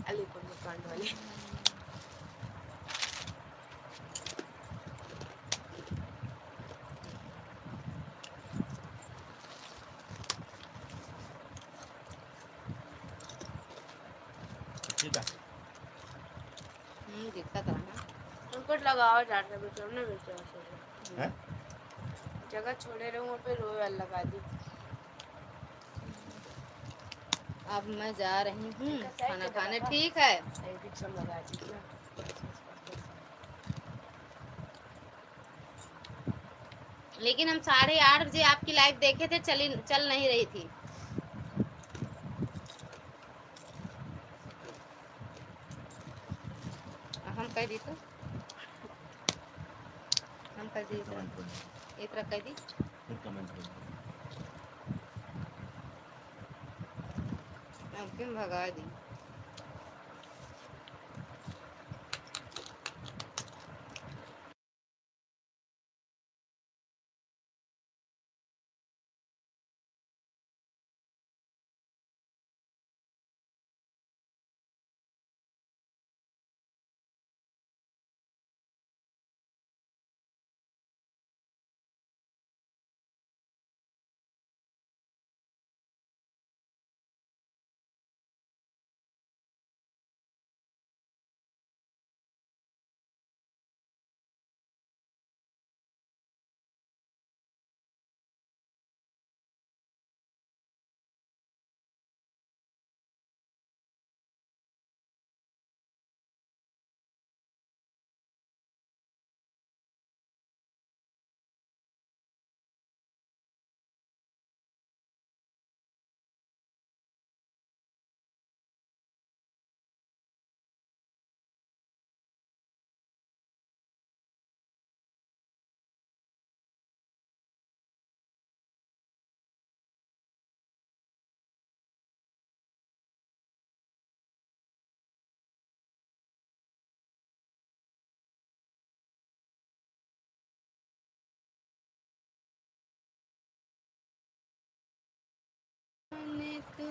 अलीपुर में कांड वाले। ठीक है दिक्कत रहा उनको लगाओ डांटने बेचो ना बेचो हैं? जगह छोड़े रहे वहाँ पे रोयल लगा दी। अब मैं जा रही हूँ इनका खाना साइड खाने। लगा। ठीक है, एडिट सब लगा दी ना। लेकिन हम 8:30 बजे आपकी लाइव देखे थे, चल नहीं रही थी। हम कह दी तो हम कह दी इतना कह दी। अब क्यों भगा दी। तू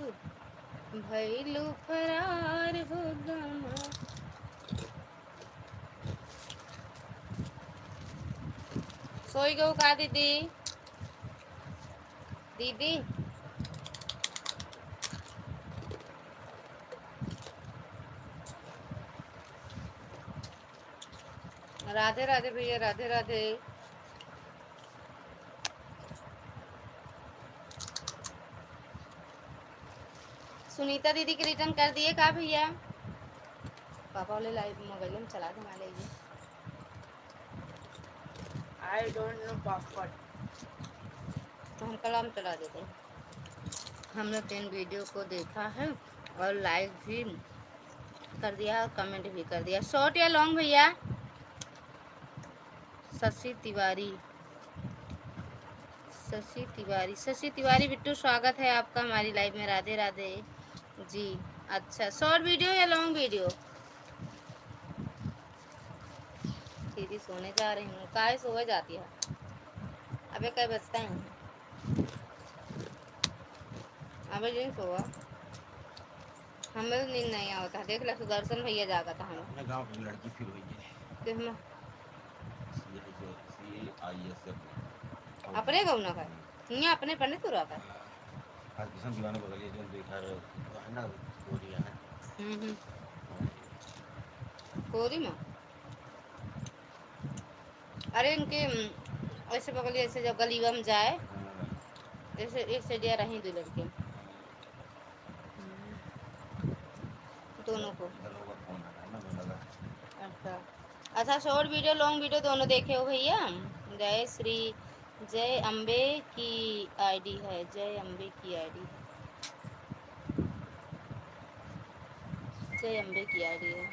भैलू फरार हो गमा। सोई गो का दीदी, दीदी राधे राधे भैया, राधे राधे। सुनीता दीदी के रिटर्न कर दिए का भैया? पापा वाले लाइव मोबाइल में चला दे मान लीजिए। I don't know password. तो हम कलाम चला देते हैं। हमने 3 वीडियो को देखा है और लाइक भी कर दिया और कमेंट भी कर दिया। शॉर्ट या लॉन्ग भैया? शशि तिवारी, शशि तिवारी, शशि तिवारी बिट्टू, स्वागत है आपका हमारी लाइव में। राधे राधे जी। अच्छा, शॉर्ट वीडियो या लॉन्ग वीडियो? दीदी सोने जा रही हूँ। काहे सोए जाती है? अबे कई बजता है? अबे दिन सोआ हमें तो नींद नहीं आता। देख ले सुदर्शन भैया जागा था हम अपने गांव की लड़की फिर हुई है कि हम CISF अपने गाँव ना खाए यहाँ अपने पढ़ने तो रहा है। आज किसान दीवाने बगल ये जो देखा है ना गोरियां है कोरी में अरे इनके ऐसे बगलिए ऐसे जब गलीवा में जाए ऐसे एक से दिया रही 2 लड़के दोनों को। दोनों का फोन है ना लगा। अच्छा अच्छा, शॉर्ट वीडियो लॉन्ग वीडियो दोनों देखे हो भैया? जय श्री जय अम्बे की आईडी है, जय अम्बे की आईडी है, जय अम्बे की आईडी है,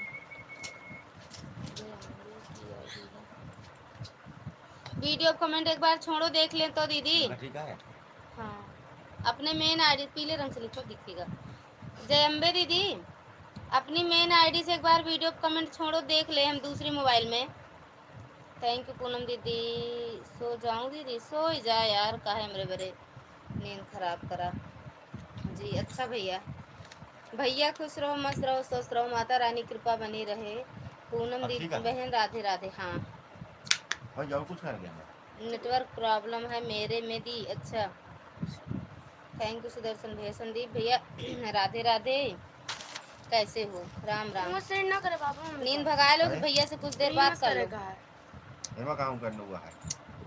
जय अम्बे की आईडी है। वीडियो कमेंट एक बार छोड़ो देख लें तो दीदी। ठीक है। हाँ, अपने मेन आईडी पीले रंग से लिखो दिखेगा। जय अम्बे दीदी, अपनी मेन आईडी से एक बार वीडियो कमेंट छोड़ो देख ले हम दूसरी मोबाइल में। थैंक यू पूनम दीदी। सो जाऊँ दीदी? सो ही जा यार, काहे मेरे बड़े नींद खराब करा जी। अच्छा भैया, भैया खुश रहो, मस्त रहो, स्वस्थ रहो, माता रानी कृपा बनी रहे। पूनम दीदी बहन राधे राधे। हाँ भाई जाओ कुछ कर गया नेटवर्क प्रॉब्लम है मेरे में दी। अच्छा थैंक यू सुदर्शन भैया। संदीप भैया राधे राधे, कैसे हो? राम राम। मुझसे ना करे पापा, नींद भगा लो तो भैया से कुछ देर बात कर लो। एमा काम करने हुआ है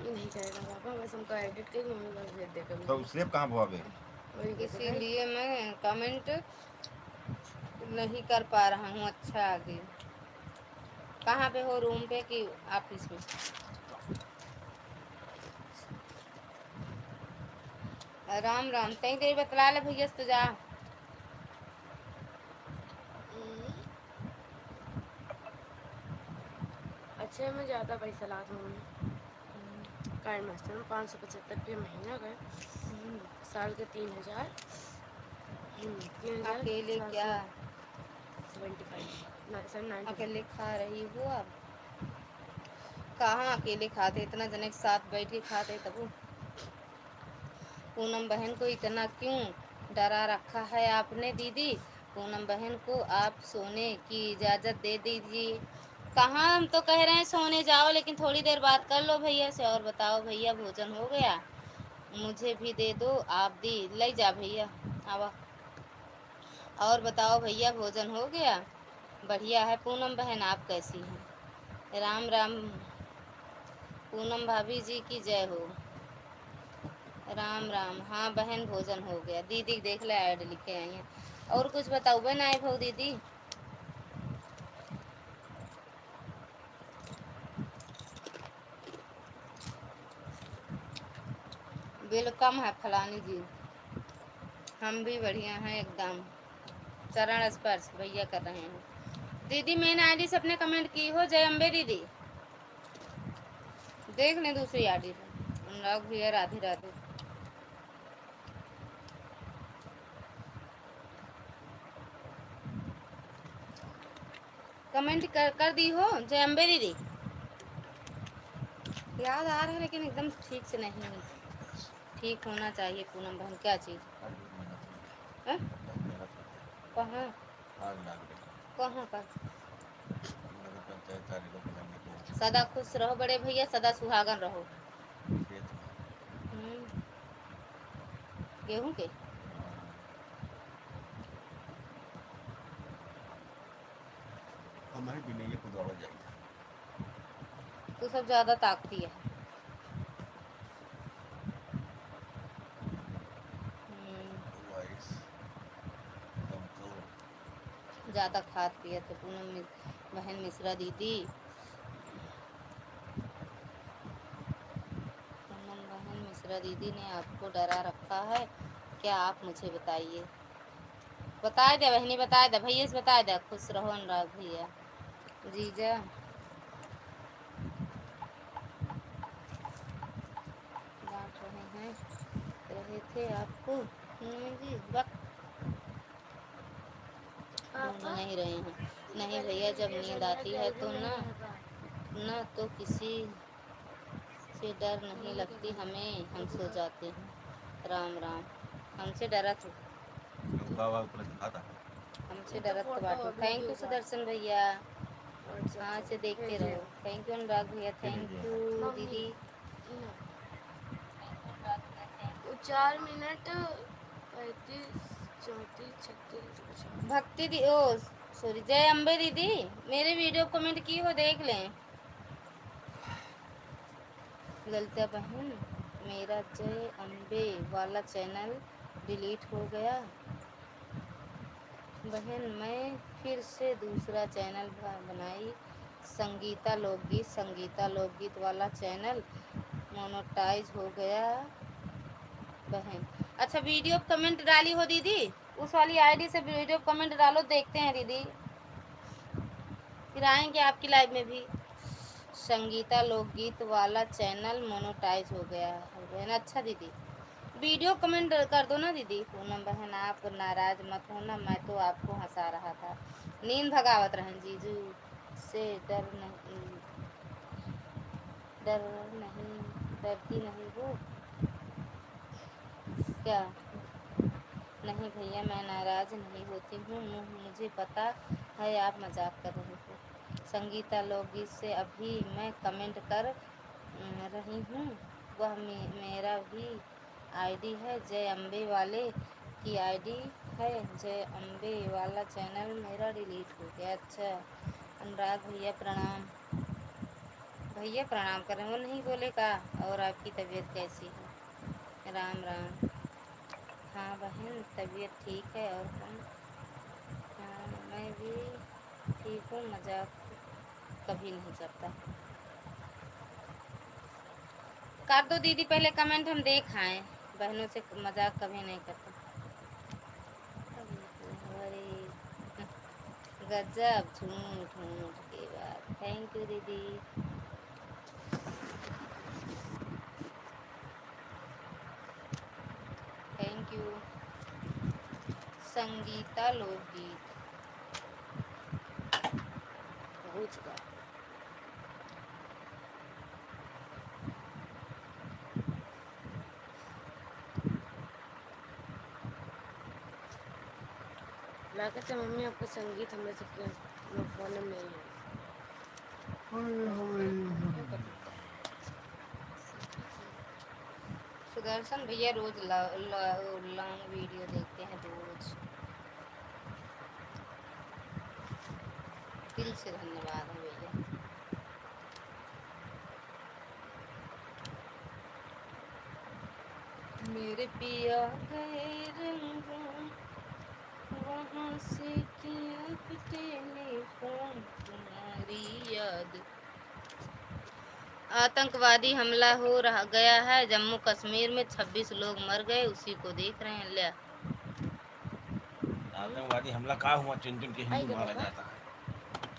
नहीं करेगा पापा, बस हमको एडिट करके मम्मी को भेज देगा। तो सेव कहाँ हुआ बे? इसीलिए मैं कमेंट नहीं कर पा रहा हूँ। अच्छा आगे कहाँ पे हो? रूम पे कि ऑफिस में? राम राम। तई देर बतला ले भैया तो जा। अच्छे में ज़्यादा पैसा ला था मम्मी। कार्ड मास्टर में 575 रुपये महीना गए, साल के 3000। अकेले क्या 75 अकेले खा रही हो अब? कहाँ अकेले खाते, इतना जने के साथ बैठ के खाते तब। पूनम बहन को इतना क्यों डरा रखा है आपने दीदी? पूनम बहन को आप सोने की इजाज़त दे दीजिए। कहाँ, हम तो कह रहे हैं सोने जाओ, लेकिन थोड़ी देर बात कर लो भैया से। और बताओ भैया भोजन हो गया? मुझे भी दे दो। आप दी ले जा भैया आवा। और बताओ भैया भोजन हो गया? बढ़िया है पूनम बहन, आप कैसी हैं? राम राम पूनम भाभी जी की जय हो। राम राम। हाँ बहन भोजन हो गया। दीदी देख ले ऐड लिखे आई हैं। और कुछ बताओ बहन आए भाव दीदी? वेलकम है फलानी जी। हम भी बढ़िया हैं एकदम। चरण स्पर्श भैया कर रहे हैं। दीदी मेन आईडी से अपने कमेंट की हो? जय अम्बे दीदी देख लें दूसरी आईडी से। अनुराग भैया राधे राधे। कमेंट कर दी हो जय अम्बे दीदी? याद आ रहा है लेकिन एकदम ठीक से नहीं। ठीक होना चाहिए पूनम बहन। क्या चीज़? कहाँ कहाँ पर? सदा खुश रहो बड़े भैया, सदा सुहागन रहो। गेहूँ के हमारे भी नहीं है, खुद आवाज जाएगा। तू सब ज्यादा ताकती है। ज्यादा खात पिया तो पूनम बहन मिश्रा दीदी, पूनम बहन मिश्रा दीदी ने आपको डरा रखा है क्या, आप मुझे बताइए। बता दे बहनी, बता दे भैया से, बता दे। खुश रहो अनुराग भैया। जीजा डांट रहे थे आपको। जी वक्त ढूंढ पापा नहीं रहे हैं। नहीं पहले भैया, जब वीडियो नींद चल रहा है, आती है गैलरी तो में ना नहीं है बाहर। ना तो किसी से डर नहीं मम्मी के लगती घर में। हमें, हम दीदी सो का। जाते हैं। राम राम। हमसे डरा थे, बाबा को दिखाता हमसे ये तो डरत फोटो बाटू। है थैंक वीडियो यू का। सुदर्शन भैया। WhatsApp हाँ, से से देखते भेजे रहो। थैंक यू अनुराग भैया, थैंक यू मम्मी दीदी। ये ना। वो 4 मिनट 35 34 36 भक्ति दी ओ सॉरी, जय अम्बे दीदी, मेरे वीडियो कमेंट की हो, देख लें। ललिता बहन, मेरा जय अम्बे वाला चैनल डिलीट हो गया बहन, मैं फिर से दूसरा चैनल बनाई। संगीता लोकगीत वाला चैनल मोनेटाइज हो गया बहन। अच्छा, वीडियो कमेंट डाली हो दीदी, उस वाली आईडी से वीडियो कमेंट डालो, देखते हैं दीदी, फिर आएंगे आपकी लाइव में भी। संगीता लोकगीत वाला चैनल मोनेटाइज हो गया है बहन। अच्छा दीदी, वीडियो कमेंट कर दो ना दीदी। पूनम बहन, आप नाराज मत होना, मैं तो आपको हंसा रहा था। नींद भगावत रहन जीजू से डरती नहीं वो क्या। नहीं भैया, मैं नाराज नहीं होती हूँ, मुझे पता है आप मजाक कर रहे हो। संगीता लोकगीत से अभी मैं कमेंट कर रही हूँ, वह मेरा भी आईडी है, जय अम्बे वाले की आईडी है। जय अम्बे वाला चैनल मेरा डिलीट हो गया। अच्छा, अनुराग भैया प्रणाम। भैया प्रणाम कर रहे हैं, वो नहीं बोले का। और आपकी तबीयत कैसी है? राम राम। हाँ बहन, तबीयत ठीक है। और कौन? हाँ, मैं भी ठीक हूँ, मजाक कभी नहीं करता। कर दो दीदी पहले कमेंट, हम देख आए। बहनों से मजाक कभी नहीं करता। अरे गजब, झूठ मूठ की बात। थैंक यू दीदी। Thank you. संगीता लोकगीत हो चुका। मैं कहते मम्मी आपका संगीत हमें सबके फोन में नहीं है। क्या कहते हैं? सुदर्शन भैया रोज लॉन्ग वीडियो देखते हैं रोज। दिल से धन्यवाद है भैया। मेरे पिया गए रंगों, वहाँ से किया टेलीफोन, तुम्हारी याद। आतंकवादी हमला हो रहा गया है जम्मू कश्मीर में, 26 लोग मर गए, उसी को देख रहे हैं। लिया आतंकवादी हमला कहाँ हुआ, चुन चुन के आई हिंदू के मारा पापा जाता है।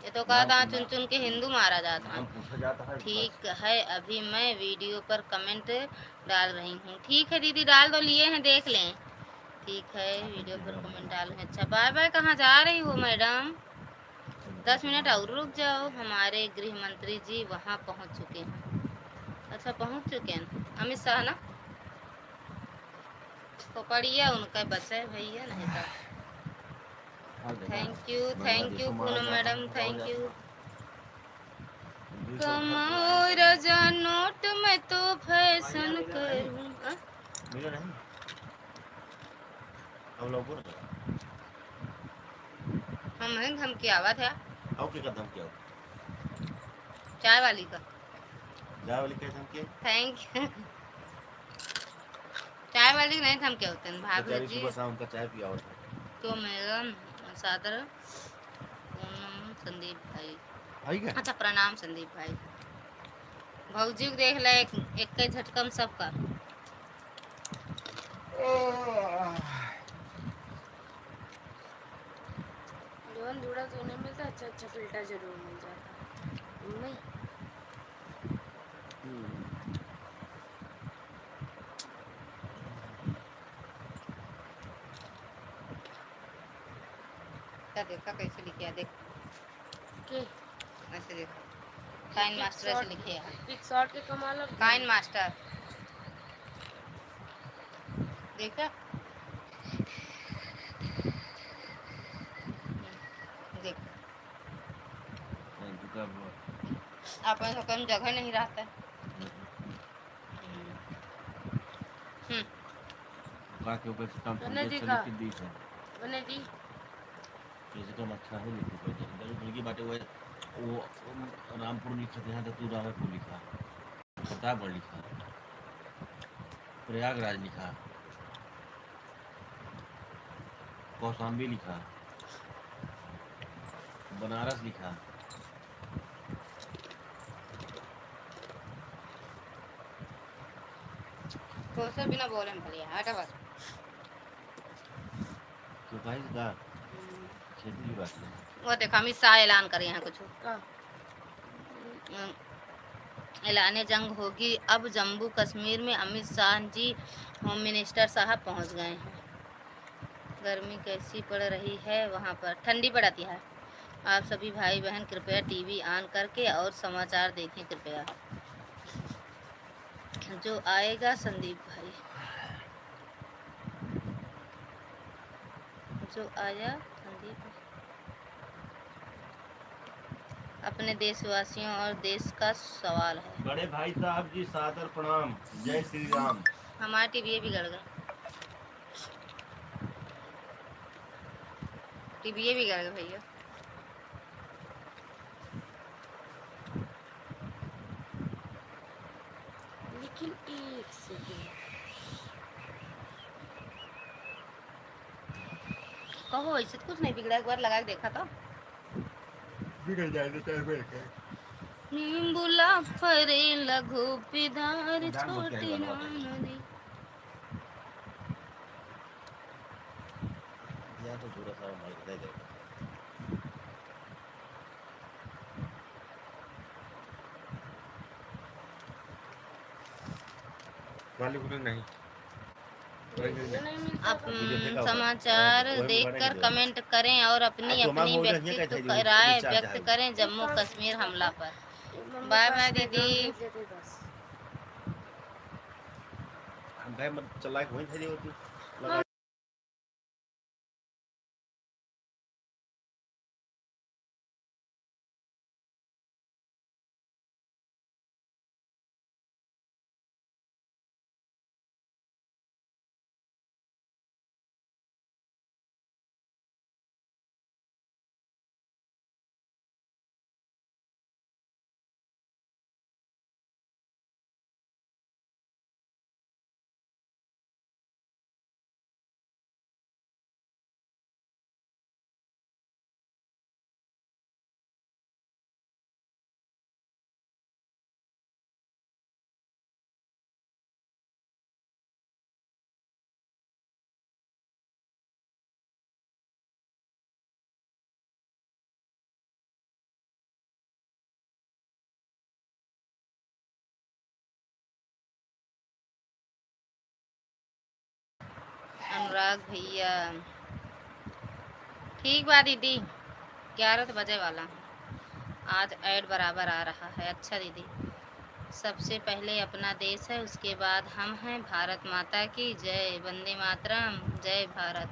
ये तो कहा था चुन चुन के हिंदू मारा जाता नाम है। पूछा जाता है ठीक है, अभी मैं वीडियो पर कमेंट डाल रही हूँ। ठीक है दीदी, डाल दो, लिए हैं, देख लें। ठीक है, वीडियो पर कमेंट डाल हैं। अच्छा, बाय बाय। कहाँ जा रही हो मैडम? 10 मिनट और रुक जाओ, हमारे गृह मंत्री जी वहाँ पहुँच चुके हैं। अच्छा, पहुँच चुके हैं अमित शाह ना, पकड़िए उनका बचे भैया, नहीं तो। Thank you Poonam madam, thank you. कमाओ रजा नोट में तो फैशन करूँ। मिला नहीं हम लोग बोल हम धमकी आवा था आओ के कदम क्या चाय वाली का। चाय वाली कैसे हम के थैंक यू। चाय वाली नहीं थम के होते हैं भाभी बेचारी जी। सुबह शाम का चाय पिया होता तो मेरा सादर पूनम संदीप भाई। है क्या अच्छा प्रणाम संदीप भाई। भौजी को देख ले एक के झटकम सबका। जवन जुड़ा तो नहीं मिलता, अच्छा अच्छा फिल्टर जरूर मिल जाता नहीं। क्या देखा कैसे लिखे है, देख के ऐसे देख। काइन मास्टर ऐसे लिखे है। पिक शॉट के कमाल अब काइन मास्टर देखा। देख झुका हुआ अपन तो कम जगह नहीं रहता है। हम्म, का के ऊपर से काम मैंने से देखा। लिख दी है मैंने दी जैसे कम अच्छा है लिखो कोई जल्दी बल्कि बातें वो रामपुर लिखा था तो तू रामपुर लिखा प्रतापगढ़ लिखा प्रयागराज लिखा कौशाम्बी लिखा बनारस लिखा कोई बिना बोले में भलिया हटा बस। तो भाई का खेती की बात नहीं वो देखो अमित शाह ऐलान करे हैं कुछ। का ऐलान जंग होगी अब जम्मू कश्मीर में। अमित शाह जी होम मिनिस्टर साहब पहुंच गए हैं। गर्मी कैसी पड़ रही है वहाँ पर, ठंडी पड़ती है। आप सभी भाई बहन कृपया टीवी ऑन करके और समाचार देखें कृपया। जो आएगा संदीप भाई, जो आया संदीप भाई। अपने देशवासियों और देश का सवाल है। बड़े भाई साहब जी सादर प्रणाम जय श्री राम हमारा टीवी बिगड़ गया, टीवी बिगड़ गया भैया। लेकिन एक सेकेंड कहो ऐसे तो कुछ नहीं बिगड़ा, एक बार लगा के देखा तो बिगड़ जाएगा चाहे बैठ नींबुला फरे लघु पिधार जान बुझ के छोटी आई बात है। नदी। या तो पूरा सारा माल दे देगा मालिक नहीं ये नहीं मिलता आप था। समाचार देखकर कमेंट करें और अपनी अपनी व्यक्तित्व राय व्यक्त करें जम्मू कश्मीर हमला पर। बाय बाय दीदी। बस हम गए मत चला के वहीं थे होती अनुराग भैया ठीक बात दीदी, 11 बजे वाला आज ऐड बराबर आ रहा है। अच्छा दीदी, सबसे पहले अपना देश है, उसके बाद हम हैं। भारत माता की जय। वंदे मातरम। जय भारत।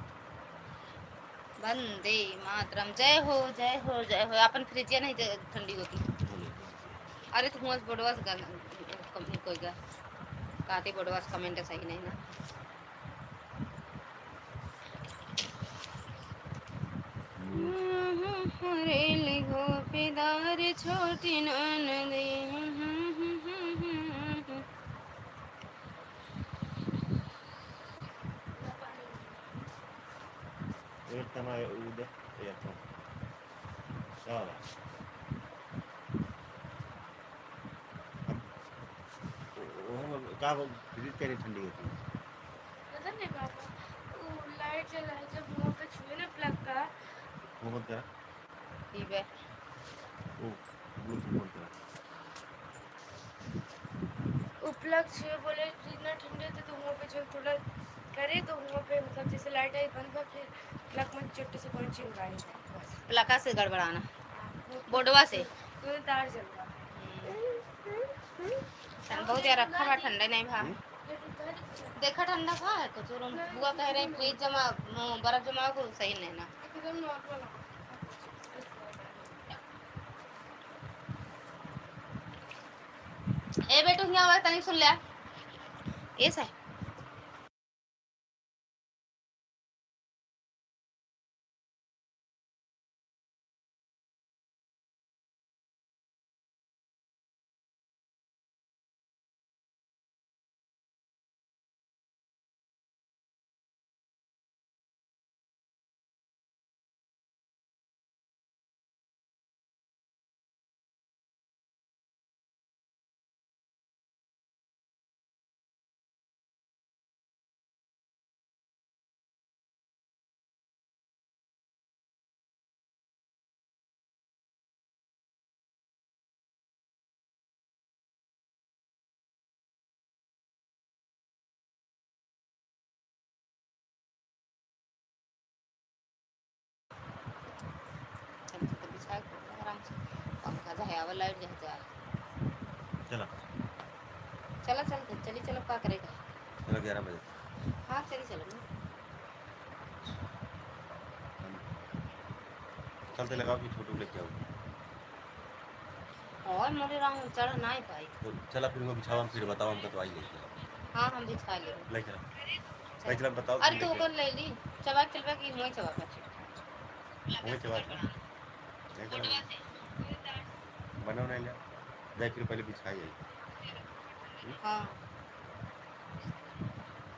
वंदे मातरम। जय हो जय हो जय हो। अपन फ्रिजिया नहीं ठंडी होती। अरे तुम बोडवास कंपनी कोई का कहती बोडवास कमेंट सही नहीं ना। रेल गोपीदार छोटी ननदी शाबाश। का फ्रिज क्या ठंडी होती है? पता नहीं पापा, वो लाइट जला जब मुंह पे छुए ना प्लग का, वो बंद करा, ठीक है। वो ब्लूटूथ बंद करा। वो प्लग छुए बोले जितना ठंडे थे तो मुंह पे जो थोड़ा करे तो मुंह पे मतलब जैसे लाइट आई बंद हुआ फिर प्लग में चुट्टी से कौन चिंगारी बस। प्लका से गड़बड़ाना, वो बोडवा से। तो तार जल रहा। बहुत यार रखा बा, ठंडा नहीं भा। हम्म? देखा ठंडा भा है कुछ और बुआ कह रहे फ्रिज जमा बर्फ जमा को सही नहीं ना। एकदम नॉर्मल है। ए बेटू यहाँ आवाज तनी सुन ले। ये सही आराम से पंखा जा हवा लाइट जा जा। चला चला चल चली चलो क्या करेगा। चलो 11 बजे। हाँ चली चलो ना। चलते लगाओ कि छोटू लेके आओ। और मोरे राम चढ़ नहीं पाई। तो चला फिर वो बिछाओ, हम फिर बताओ, हमको तो आई लेके आओ। हाँ हम बिछा ले। ले चला, ले चला, बताओ अरे तुम तू लेके कर ले ली चबा चलबा की हुई चबा कर। होंगे चला ले चला बनाओ नहीं ले जाए, फिर पहले बिछाई आई। हाँ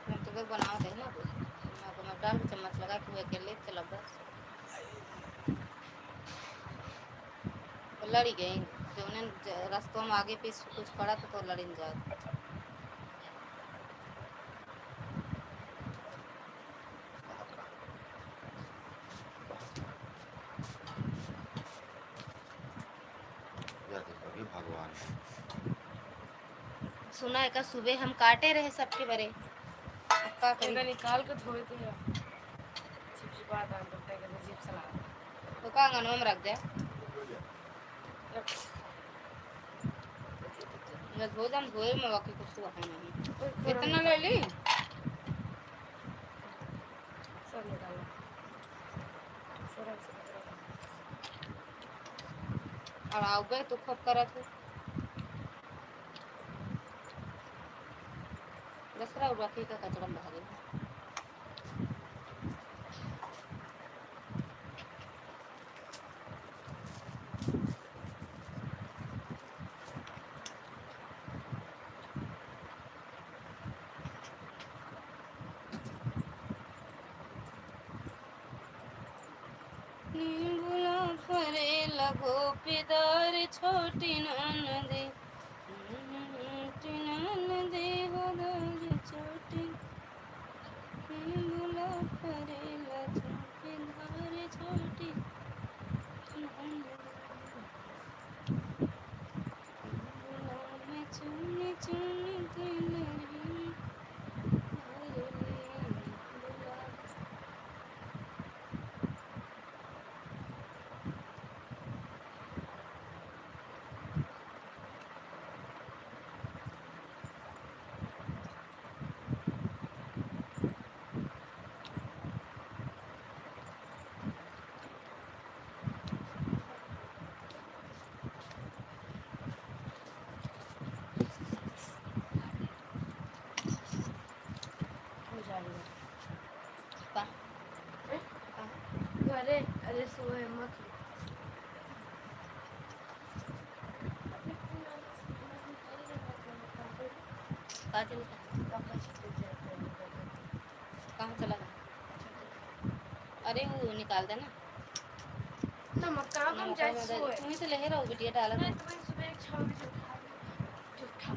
मैं तो बनाओ दे ना मैं डाल के चम्मच लगा के हुए अकेले चला बस। लड़ी गई जो उन्हें रास्तों में आगे पीछे कुछ पड़ा तो लड़ी जा। भगवान सुना है का सुबह हम काटे रहे सबके बरे का करी इधर निकाल के धोए थे यार। चिपचिपा था डॉक्टर के चिप सला तो का अंगनवा में रख दे। मैं धो दम धोए में बाकी कुछ हुआ है नहीं। कितना ले ली सब निकाला थोड़ा सा और आओ बे तो खूब करा तू दूसरा बाकी का कचरा बहा दे। नींबुला फरे लगो पिदार छोटी ननदे ननदे हो दार छोटी नींबुला फरे लगो पिदार छोटी ननदे नींबुला में चुन चुन दिलरी हरे नींबुला। हो जाएगा। का अरे अरे सोए मत का चली कहाँ चला गया। अरे वो निकाल देना तो मक्का कम जाए सोए तुम्हें तो लहे रहो बिटिया डाला मैं तो सुबह 6 बजे उठा दी उठा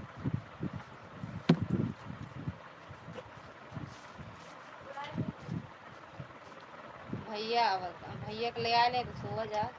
भैया आवत भैया के ले आए ले तो सोवा जा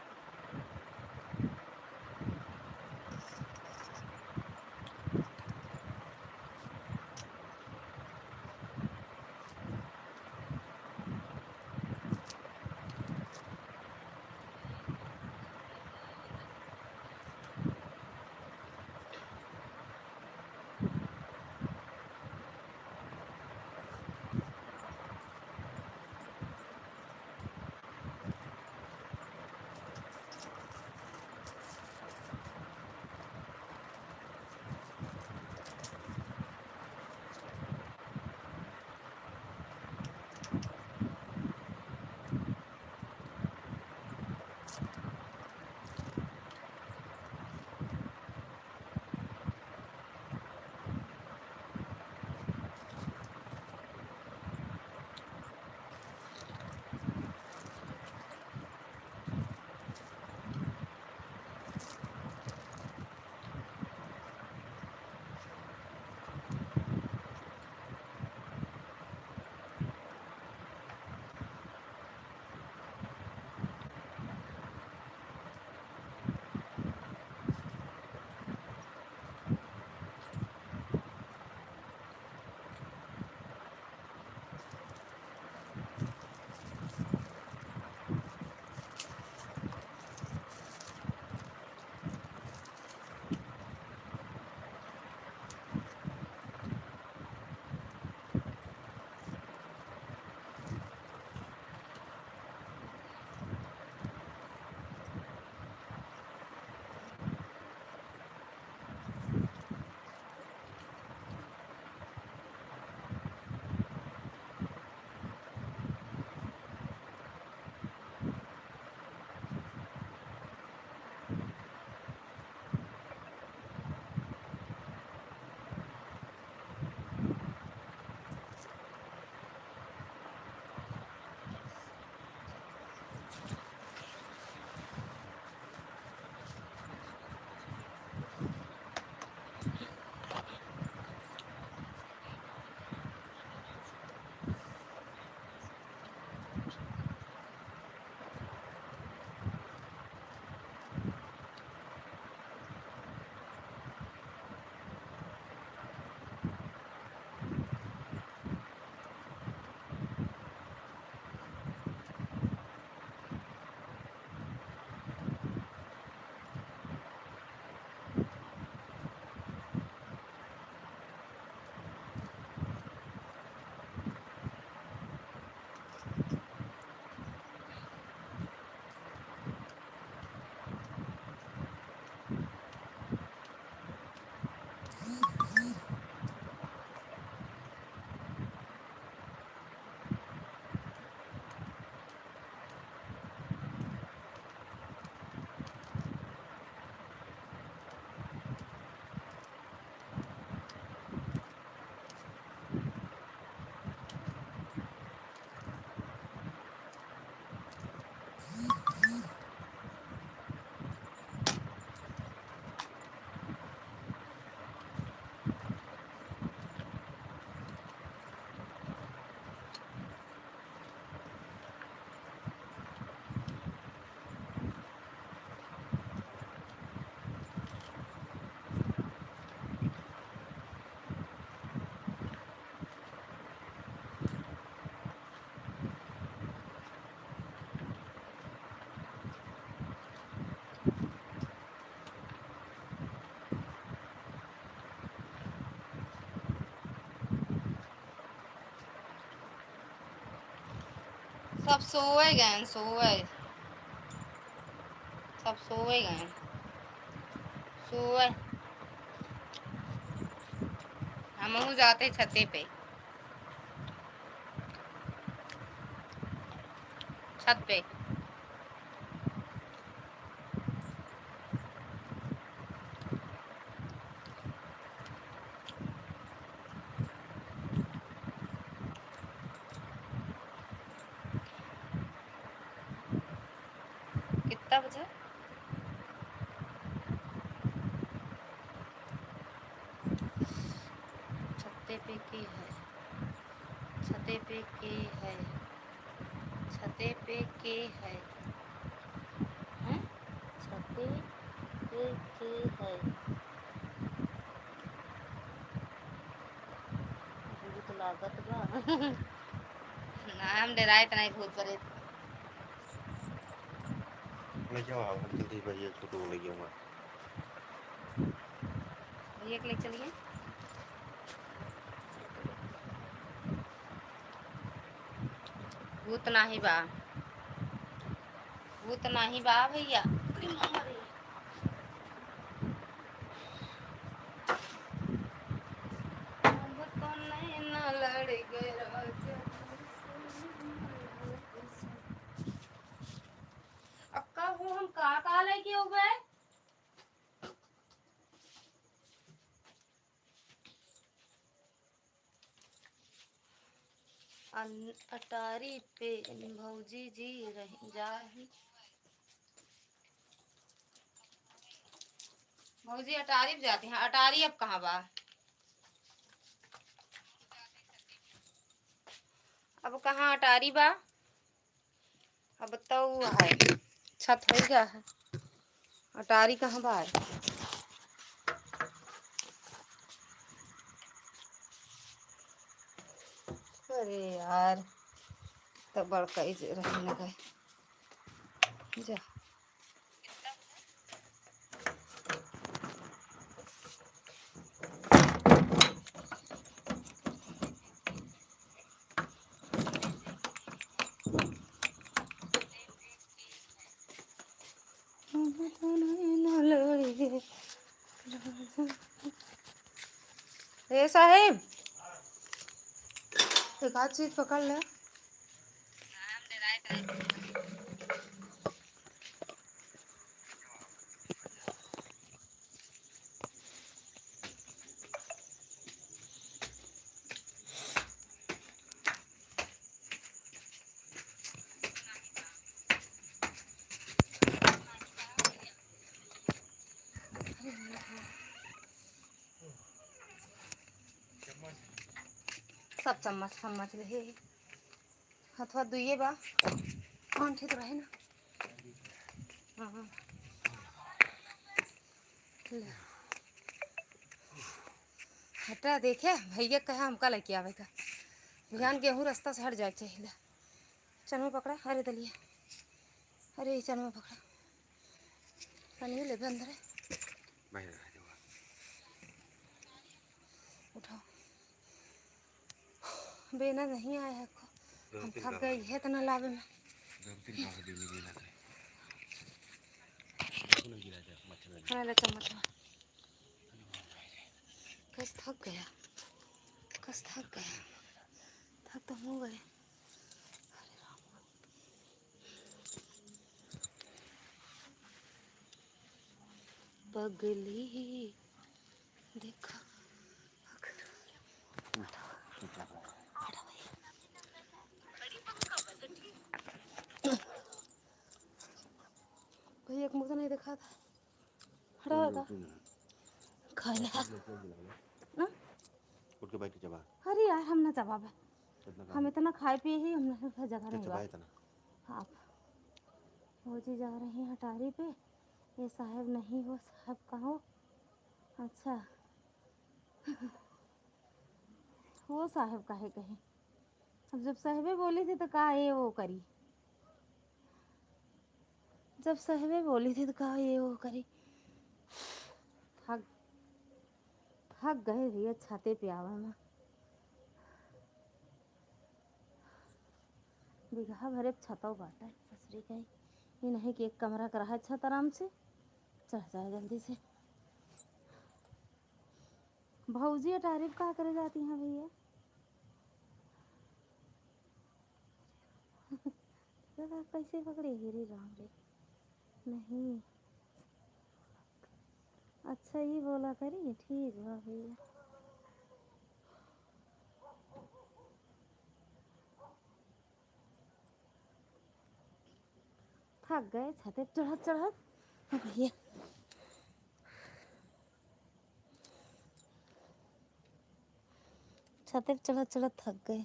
सब सोए गए सोए सब सोए गए सोए हम जाते छते पे छत पे कितना कितना बजा? छत्ते पे के है, छते पे के है, छते पे के है, हैं? छते पे के है। भूत लागत बा। ना हम डराए इतना ही भूत परे। मैं क्या आप जल्दी भैया छोटू को ले जाऊंगा। भैया के ले चलिए। भूत नाही बा, भूत नाही बा भैया। अब तो नैना लड़ गए राजा। अक्का वो हम का लेके हो गए? अटारी पे भौजी जी रही जाही। भौजी अटारी पे जाती हैं। अटारी अब कहाँ बा? अब कहाँ अटारी बा? अब तो वो है छत हो गया है। अटारी कहाँ बा? अरे यार तो बड़का ही रहने गए जा। ए साहेब एक आध चीज पकड़ ले। सब चम्मच चम्मच रहे हथवा दुइये बा आंठी तो रहे ना। हाँ ले। हटा देखे भैया कहे हमका लेके आवेगा। ध्यान गेहूँ रास्ता से हट जाए चाहिए। चनवा पकड़ा। अरे दलिया अरे चनवा पकड़ा। पानी ले अंदर है। उठाओ बेना नहीं आया है को हम थक गए है तना लावे में। खाना ले चम्मच में। कस थक गया, कस थक गया, थक तो हो गए। पगली देखो भैया एक मुझे नहीं देखा था। हटा था खा लिया ना। उठ के बैठ चबा। अरे यार हम ना चबा हम इतना खाए पिए ही हमने जगह नहीं बा। आप वो जी जा रहे हैं अटारी पे। ये साहब नहीं हो साहब कहो। अच्छा वो साहब काहे कहे। अब जब साहबे बोली थी तो कहा ये वो करी। जब साहबे बोली थी तो कहा ये वो करी। थक थक गए भैया छाते पे आवा में। बिघा भरे छतौ बाटा ससुरी कहीं ये नहीं कि एक कमरा का रहा छत आराम से चढ़ जाए जल्दी से। भौजी अटारी कहाँ करे जाती हैं भैया? कैसे पकड़ेगी रे राम रे। नहीं अच्छा ये बोला करिए ठीक है भैया। थक गए छत पे चढ़त चढ़त भैया। छत पे चढ़त चढ़त थक गए।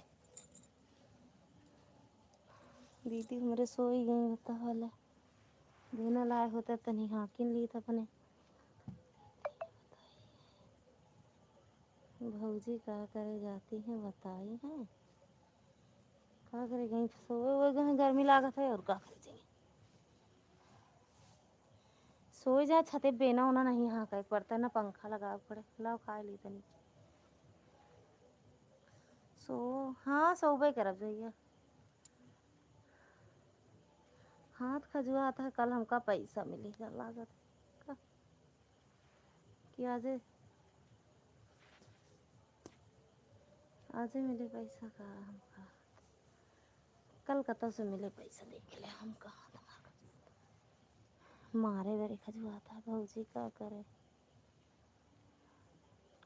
दीदी हमारे सोई गई होता वाला देना लाए होता तनी हाकिन ली था अपने। भौजी क्या करे जाती हैं बताई हैं क्या करे गई सोए हुए गए गर्मी लागत है और क्या करे जाएंगे सोए जाए छते बेना होना नहीं हाँ कहीं पड़ता है ना पंखा लगा पड़े लाओ खा ली तनी सो हाँ सोबे करब जाइए हाथ खजुआता है कल हमका पैसा मिलेगा लागत का कि आज मिले पैसा का हमका कल कतौ से मिले पैसा देख ले हमका मारे बेरे खजुआता है भौजी क्या करे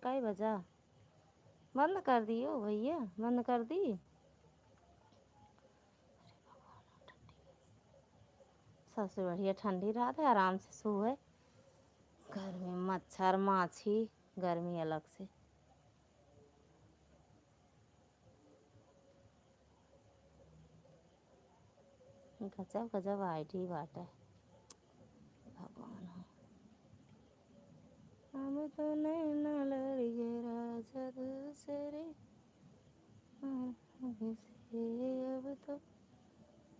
कई बजा बंद कर दियो भैया बंद कर दी सबसे बढ़िया ठंडी रात है आराम से सोए घर में मच्छर माछी गर्मी अलग से गजब गजब आईडी बाटे भगवान हो हम तो नैना लड़िए राजा दूसरे अब तो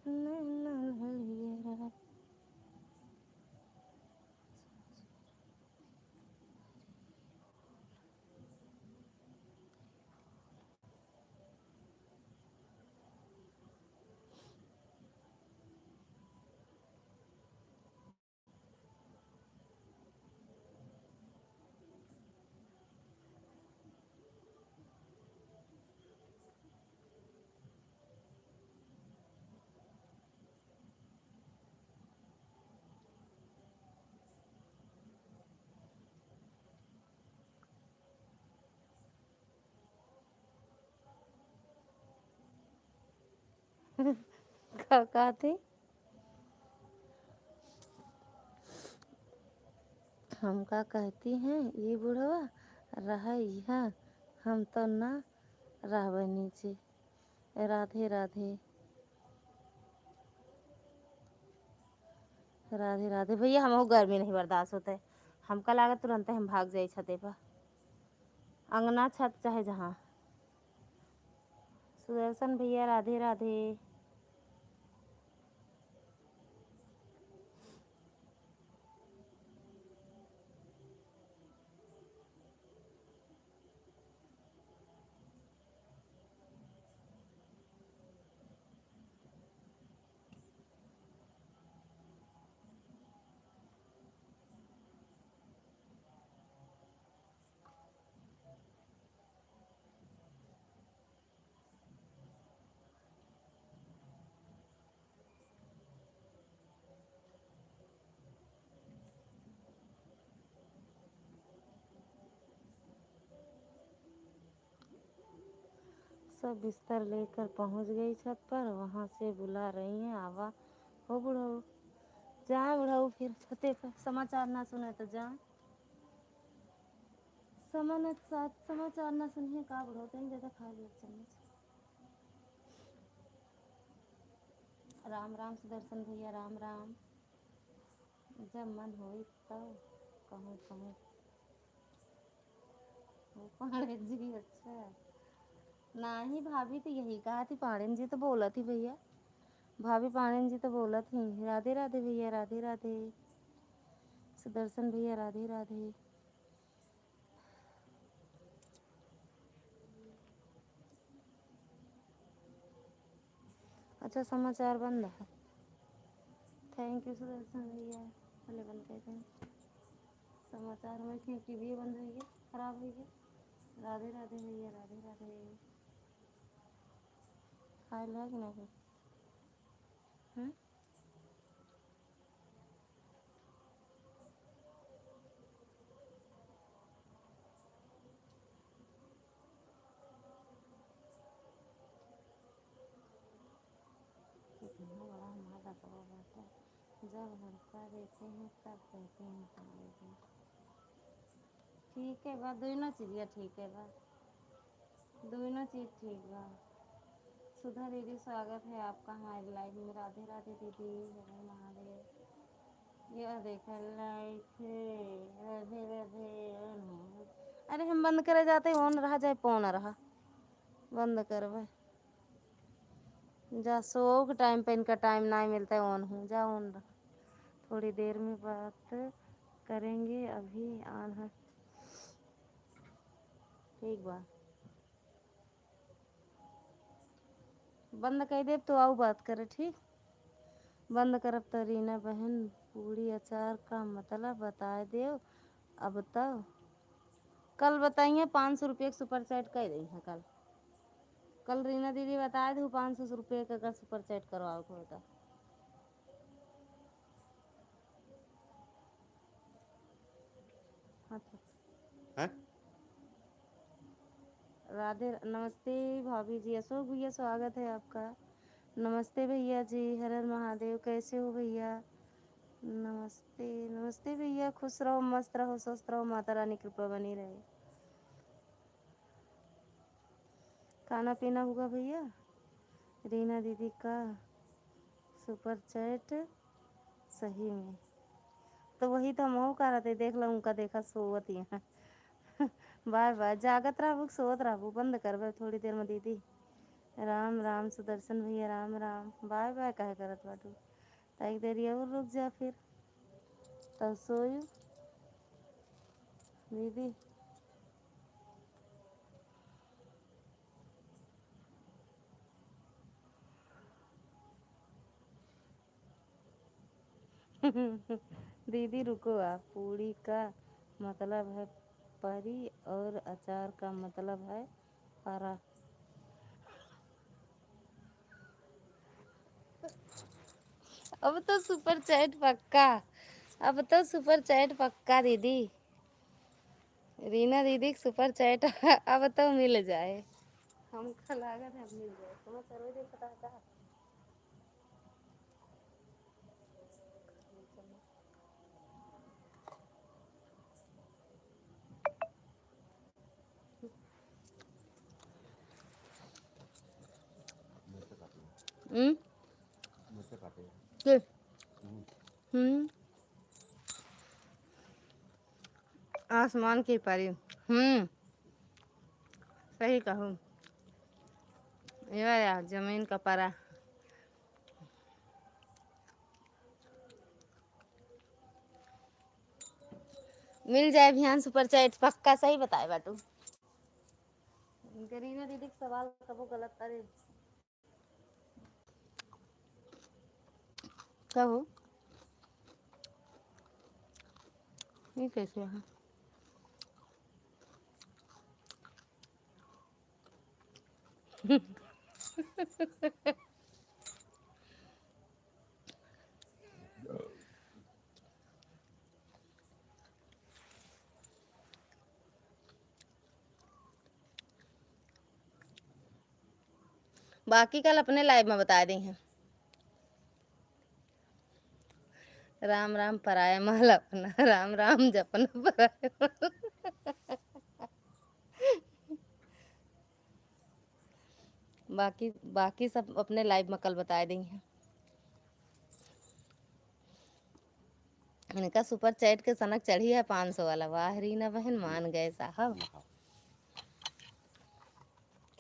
नैना लड़िए राजा क्या कहती हम का कहती हैं ये बुढ़वा रहा यहाँ हम तो ना रहबे नीचे राधे राधे राधे राधे भैया हमको गर्मी नहीं बर्दाश्त होता है हमका लागत तुरंत हम भाग जाए छते पर अंगना छत चाहे जहाँ सुदर्शन भैया राधे राधे सब बिस्तर लेकर पहुंच गई छत पर वहां से बुला रही हैं आवा हो बुढ़ऊ जाए बुढ़ऊ फिर छते पर समाचार ना सुने तो जाए समाचार ना सुनिए का बुढ़ऊ तेन ज्यादा खा लिया चम्मच राम राम सुदर्शन भैया राम राम जब मन हो तब कहूँ कहूँ वो पाड़े जी अच्छा नहीं भाभी तो यही कहा थी पाड़न जी तो बोला थी भैया भाभी पाड़न जी तो बोला थी राधे राधे भैया राधे राधे सुदर्शन भैया राधे राधे अच्छा समाचार बंद है थैंक यू सुदर्शन भैया पहले बंद कर दें समाचार में क्यों टीवी बंद हुई है खराब हुई है राधे राधे भैया राधे राधे खाए ला कि नहीं कितना बड़ा हमारा रसवा बात है जब लड़का देते हैं तब कहते हैं पहले दिन। ठीक है बा, दोनों चीज़िया ठीक है बा, दोनों चीज़ ठीक बा। सुधा दीदी स्वागत है आपका हमारे लाइव में। राधे राधे दीदी, हरे महादेव। यह देखा लाइक है, राधे राधे। अरे हम बंद करे जाते ऑन रहा जाए पौन रहा, बंद करवे जा। सो के टाइम पे इनका टाइम ना मिलता है ऑन हूँ, जा ऑन रहा। थोड़ी देर में बात करेंगे, अभी ऑन है। ठीक बा, बंद कर दे तो आओ बात करे। ठीक, बंद करब तो रीना बहन पूड़ी अचार का मतलब बता दे। अब बताओ, कल बताइए 500 रुपये का सुपर चैट कर दी है। कल रीना दीदी बता दो 500 रुपये का अगर सुपर चैट करवाओ तो बता। हाँ तो हैं? राधे, नमस्ते भाभी जी। अशोक भैया स्वागत है आपका। नमस्ते भैया जी, हर हर महादेव। कैसे हो भैया? नमस्ते नमस्ते भैया, खुश रहो, मस्त रहो, स्वस्थ रहो, माता रानी कृपा बनी रहे। खाना पीना होगा भैया? रीना दीदी का सुपर चैट सही में, तो वही तो हम कह रहे थे। देख लो उनका, देखा सोवत यहाँ। बाय बाय, जागत रहबू सोवत रहबू, बंद करबे थोड़ी देर में दीदी। राम राम सुदर्शन भैया, राम राम। बाय बाय कहे करत बाटू, तक देरी और रुक जा फिर, तब सोयू दीदी। दीदी रुको आप, पूड़ी का मतलब है परी और अचार का मतलब है परा। अब तो सुपर चैट पक्का, अब तो सुपर चैट पक्का दीदी। रीना दीदी की सुपर चैट अब तो मिल जाए, हमका लागत है अब मिल जाए। तुम्हें सर्वे दे पता है का? मुझसे काटे हैं, हम्म मुझसे काटे हैं। के? हम्म, आसमान की परी। सही कहूँ, या जमीन का परा। मिल जाए अभियान सुपर चैट पक्का, सही बताए बाटू। रीना दीदी का सवाल कबो गलत अरे कहो, ये कैसे है? बाकी कल अपने लाइव में बता दी हैं। राम राम पराया माल अपना, राम राम जपना पराया माल। बाकी बाकी सब अपने लाइव में कल बता दी हैं। इनका सुपर चैट के सनक चढ़ी है 500 वाला। वाह रीना बहन, मान गए साहब। ना खाओ।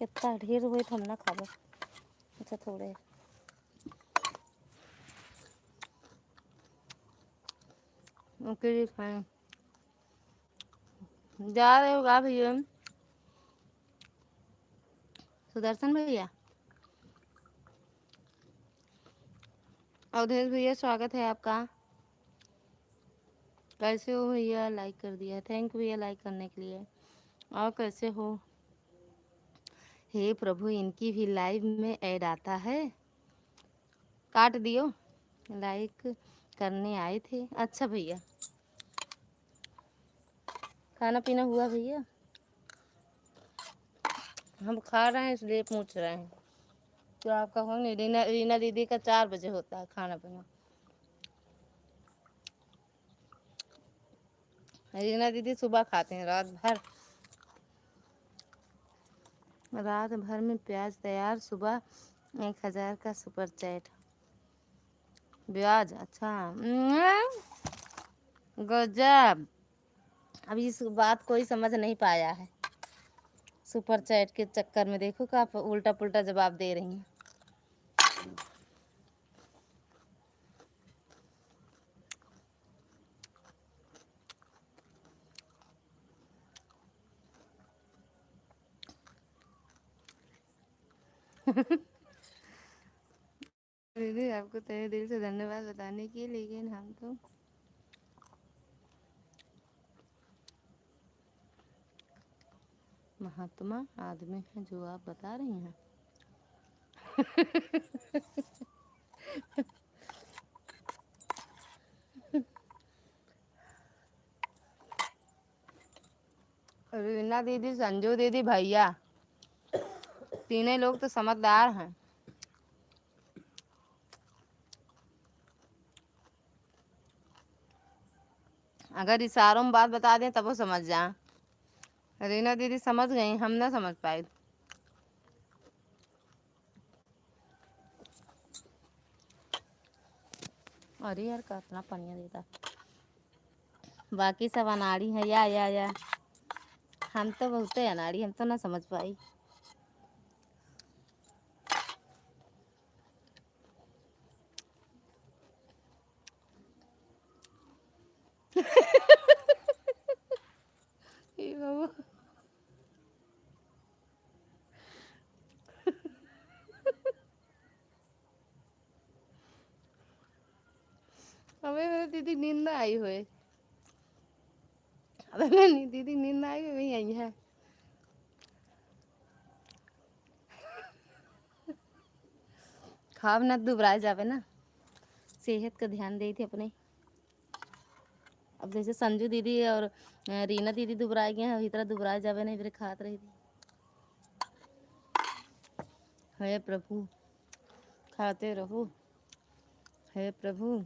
कितना ढेर हुए तो हम ना खा लो। अच्छा थोड़े ओके जी, खाएं। जा रहे होगा भैया सुदर्शन भैया। अवधेश भैया स्वागत है आपका। कैसे हो भैया? लाइक कर दिया, थैंक भैया लाइक करने के लिए। और कैसे हो? हे प्रभु, इनकी भी लाइव में ऐड आता है। काट दियो, लाइक करने आए थे। अच्छा भैया, खाना पीना हुआ भैया? हम खा रहे हैं इसलिए पूछ रहे हैं। तो आपका हो नहीं? रीना रीना दीदी का 4 बजे होता है खाना पीना। रीना दीदी सुबह खाते हैं, रात भर में प्याज तैयार, सुबह 1000 का सुपर चैट। ब्याज अच्छा। गजब। अभी इस बात कोई समझ नहीं पाया है। सुपर चैट के चक्कर में देखो का आप उल्टा पुल्टा जवाब दे रही हैं। दीदी आपको तहे दिल से धन्यवाद बताने की, लेकिन हम तो महात्मा आदमी हैं जो आप बता रही हैं। रीना दीदी, संजू दीदी, भैया, तीनों लोग तो समझदार हैं। अगर इशारों में बात बता दें तब वो समझ जाए। रीना दीदी समझ गई, हम ना समझ पाए। अरे यार कितना पनिया देता। बाकी सब अनाड़ी है या हम तो बहुत अनाड़ी, हम तो ना समझ पाई। ए बाबा। हमें मेरी दीदी नींद ना आई हुई। अबे मेरी दीदी नींद ना आई हुई, वही आई है। खाब ना दुबराए जावे ना, सेहत का ध्यान दे थी अपने। अब जैसे संजू दीदी और रीना दीदी दुबराए गए हैं, वही तरह दुबराए जावे नहीं, फिर खात रही थी। हे प्रभु, खाते रहो, हे प्रभु।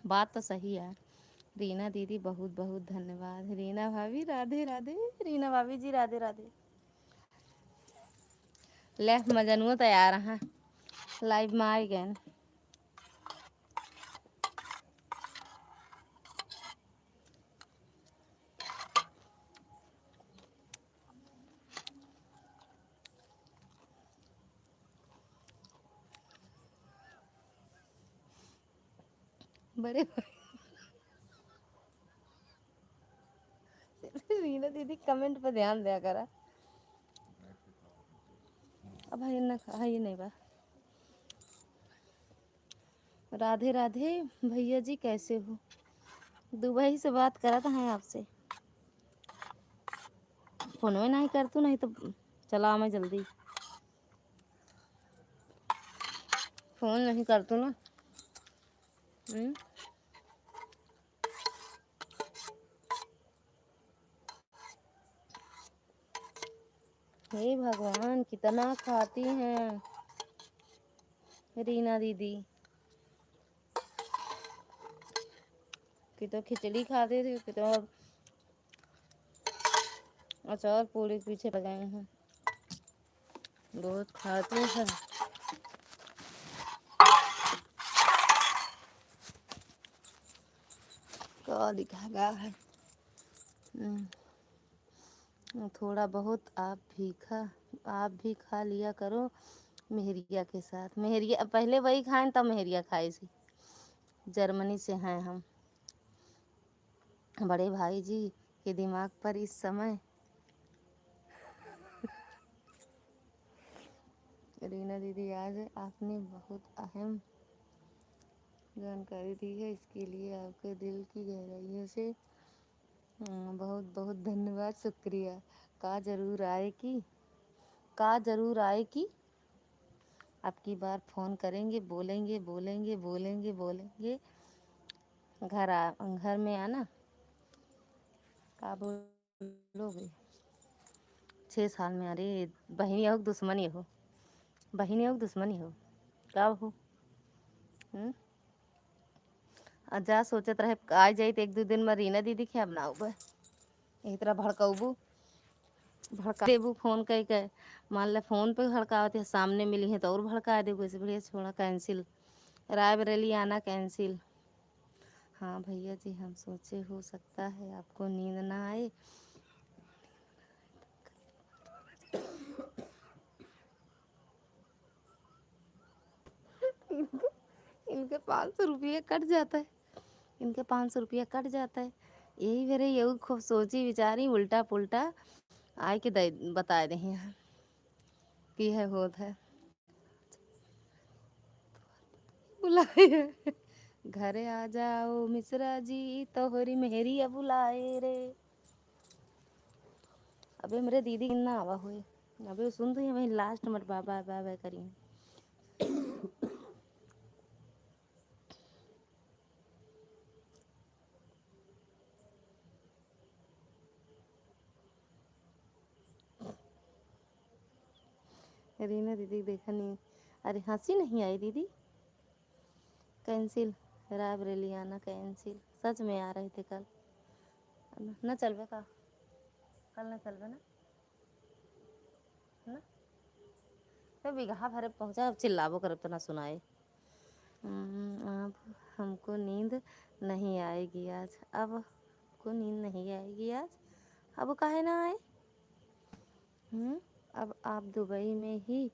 बात तो सही है। रीना दीदी बहुत बहुत धन्यवाद। रीना भाभी राधे राधे। रीना भाभी जी राधे राधे। ले मजनुआ तैयार हैं, लाइव में आ गए। बड़े रीना दीदी कमेंट पर ध्यान दिया करा। अब ये नहीं बा। राधे राधे भैया जी, कैसे हो? दुबई से बात करा था हैं आपसे। फोन में नहीं कर तू, नहीं तो चला मैं जल्दी। फोन नहीं कर तू ना। हे भगवान, कितना खाती हैं रीना दीदी। कि तो खिचड़ी खाते थे, कि तो अब अचार पूरी पीछे लगाए हैं। बहुत खाती हैं। क्या दिखागा है। थोड़ा बहुत आप भी खा लिया करो मेहरिया के साथ। मेहरिया पहले वही खाएं तब मेहरिया खाई थी। जर्मनी से हैं हम। बड़े भाई जी के दिमाग पर इस समय रीना दीदी, आज आपने बहुत अहम जानकारी दी है, इसके लिए आपके दिल की गहराइयों से बहुत बहुत धन्यवाद, शुक्रिया। का जरूर आए कि आपकी बार फ़ोन करेंगे, बोलेंगे। घर में आना। का बोलोगे? 6 साल में? अरे बहनी हो दुश्मनी हो, का हो? जा सोचत रहे आ जाई तो 1-2 दिन में रीना दीदी के बनाऊ बे यही तरह भड़कबू भड़का देबू फोन कई के मान ले फोन पे भड़कावत है सामने मिली है तो और भड़का देबू ऐसे बढ़िया छोड़ा कैंसिल रायबरेली आना कैंसिल। हाँ भैया जी हम सोचे हो सकता है आपको नींद ना आए। इनके 500 रुपये कट जाता है इनके 500 रुपया कट जाता है यही मेरे यही खूब सोची विचारी उल्टा पुल्टा आए के दे बता दे कि है होत है बुलाए घरे आ जाओ मिश्रा जी तोहरी मेहरी अब बुलाए रे। अबे मेरे दीदी ना आवा हुए अबे सुन तो वही लास्ट मत बाय बाय बाय करी रीना दीदी देखा नहीं। अरे हंसी नहीं आई दीदी कैंसिल रायबरेली आना कैंसिल सच में आ रहे थे कल न चलबे का कल न चलबे ना ना तो बिगहा भरे पहुँचा अब चिल्लाबो करब तो ना सुनाए। अब हमको नींद नहीं आएगी आज अब हमको नींद नहीं आएगी आज अब काहे ना आए। अब आप दुबई में ही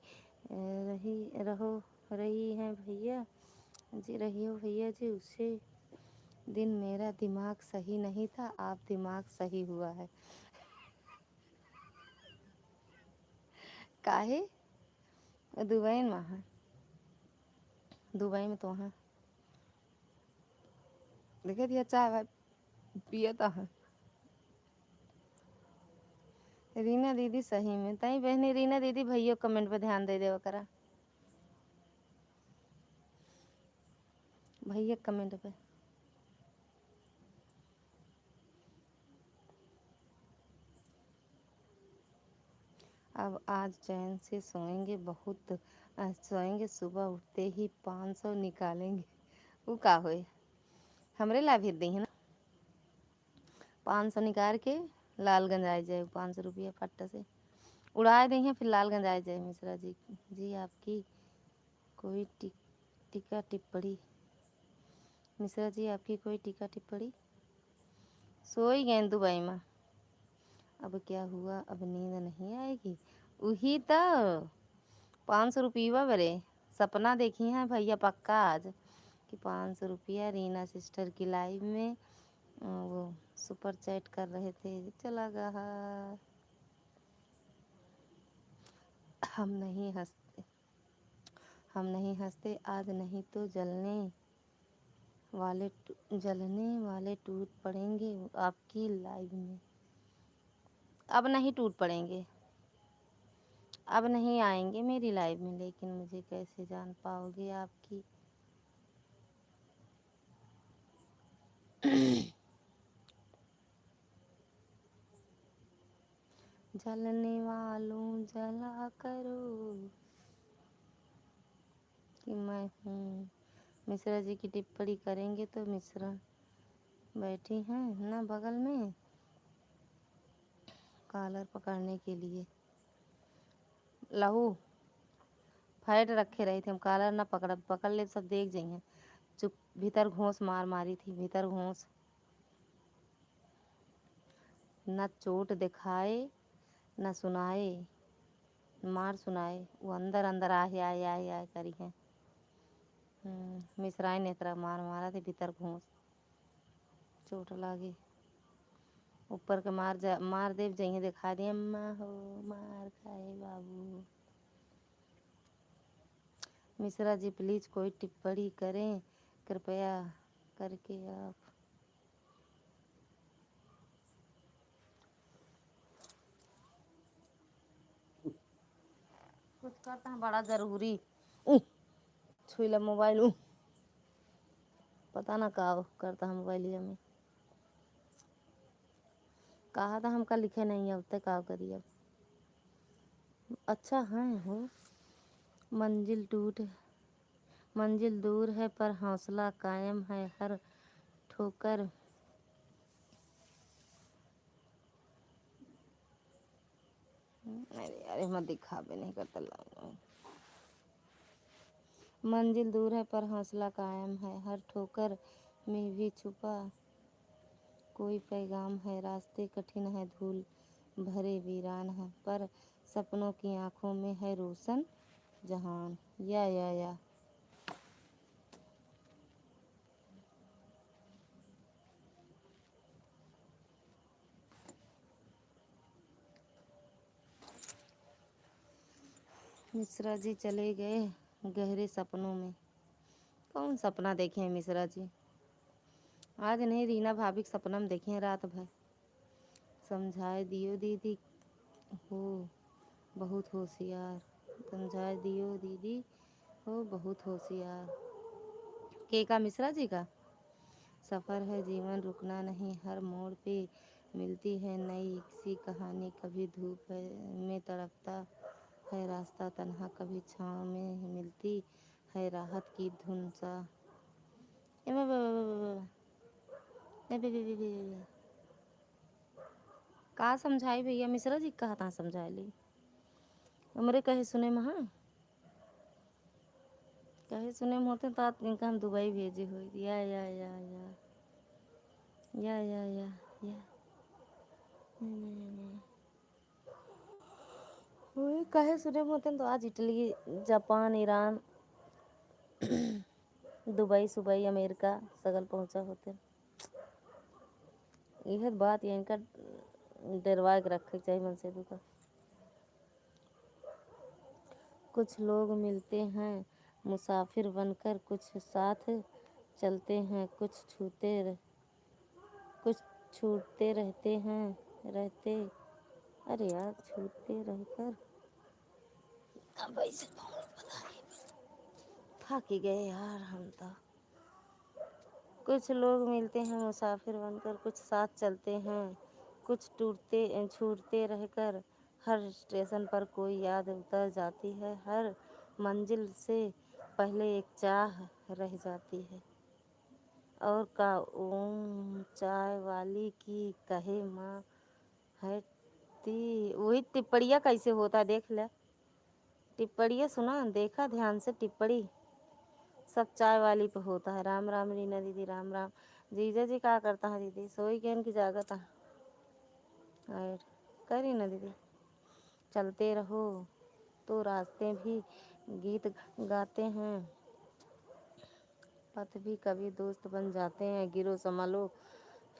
रही हैं भैया जी रही हो भैया जी उसे दिन मेरा दिमाग सही नहीं था आप दिमाग सही हुआ है। काहे दुबई में है दुबई में तो है देखे दिया चाय वाय पिया तो है रीना दीदी सही में तई बहनी रीना दीदी भैया कमेंट पे ध्यान दे देवा करा भैया कमेंट पे अब आज चैन से सोएंगे बहुत सोएंगे सुबह उठते ही 500 निकालेंगे वो का होए हमरे ला भेज दी है ना 500 निकाल के लालगंज आ जाए 500 रुपया फट्टा से उड़ा देंगे फिर लालगंज आ जाए मिश्रा जी जी आपकी कोई टीका टिप्पणी मिश्रा जी आपकी कोई टीका टिप्पणी सोई गए दुबई में अब क्या हुआ अब नींद नहीं आएगी वही तो 500 रुपया बरे सपना देखी है भैया पक्का आज कि 500 रुपया रीना सिस्टर की लाइव में वो सुपर चैट कर रहे थे चला गया हम नहीं हंसते आज नहीं तो जलने वाले टूट पड़ेंगे आपकी लाइव में अब नहीं टूट पड़ेंगे अब नहीं आएंगे मेरी लाइव में लेकिन मुझे कैसे जान पाओगे आपकी जलने वालों जला करो कि मैं हूँ मिश्रा जी की टिप्पणी करेंगे तो मिश्रा बैठी हैं ना बगल में कॉलर पकड़ने के लिए लहू फाइट रखे रही थी हम कॉलर ना पकड़ ले सब देख जाइए चुप भीतर घोंस मारी थी भीतर घोंस न चोट दिखाए न सुनाए मार सुनाए वो अंदर अंदर आए करी है मिश्राई ने तरह मारा थे भीतर घोंस चोट लागी ऊपर के मार देव जाइए दिखा दिए अम्मा हो मार खाए बाबू मिश्रा जी प्लीज़ कोई टिप्पणी करें कृपया करके आप कुछ करता है बड़ा ज़रूरी छुईला मोबाइल पता ना का करता है मोबाइल में कहा था हमका लिखे नहीं अब तक का करिए अब अच्छा है हो मंजिल दूर है पर हौसला कायम है हर ठोकर अरे अरे मत दिखावे नहीं करता मंजिल दूर है पर हौसला कायम है, हर ठोकर में भी छुपा कोई पैगाम है। रास्ते कठिन है, धूल भरे वीरान है, पर सपनों की आंखों में है रोशन जहान। या मिश्रा जी चले गए गहरे सपनों में। कौन सपना देखे हैं मिश्रा जी? आज नहीं, रीना भाभी के सपना में देखे हैं रात भर। समझाए दियो दीदी हो बहुत होशियार, समझाए दियो दीदी हो बहुत होशियार। का मिश्रा जी का सफ़र है जीवन रुकना नहीं, हर मोड़ पे मिलती है नई सी कहानी। कभी धूप में तड़पता है रास्ता तन्हा, कभी छाँव में मिलती है राहत की धुन सा। का समझाई भैया मिश्रा जी कहा था समझाए ली हमरे कहे सुने महा कहे सुने में होते तो आज इनका हम दुबई भेजे हो। या वही कहे सुने में होते तो आज इटली जापान ईरान दुबई सुबई अमेरिका सगल पहुंचा होते। यह बात ये इनका डरवा के रखे चाहिए मन से दुका। कुछ लोग मिलते हैं मुसाफिर बनकर, कुछ साथ चलते हैं, कुछ छूटते रहते अरे यार छूटते रहकर अब ऐसे थक गए यार हम तो। कुछ लोग मिलते हैं मुसाफिर बनकर, कुछ साथ चलते हैं, कुछ छूटते रहकर। हर स्टेशन पर कोई याद उतर जाती है, हर मंजिल से पहले एक चाह रह जाती है। और का चाय वाली की कहे माँ है वही टिप्पणियाँ कैसे होता देख ले। टिप्पणियाँ सुना देखा ध्यान से, टिप्पणी सब चाय वाली पे होता है। राम राम रीना दीदी, राम राम। जीजा जी क्या करता है दीदी? सोई के इनकी जागत है और करी ना दीदी। चलते रहो तो रास्ते भी गीत गाते हैं, पथ भी कभी दोस्त बन जाते हैं। गिरो संभलो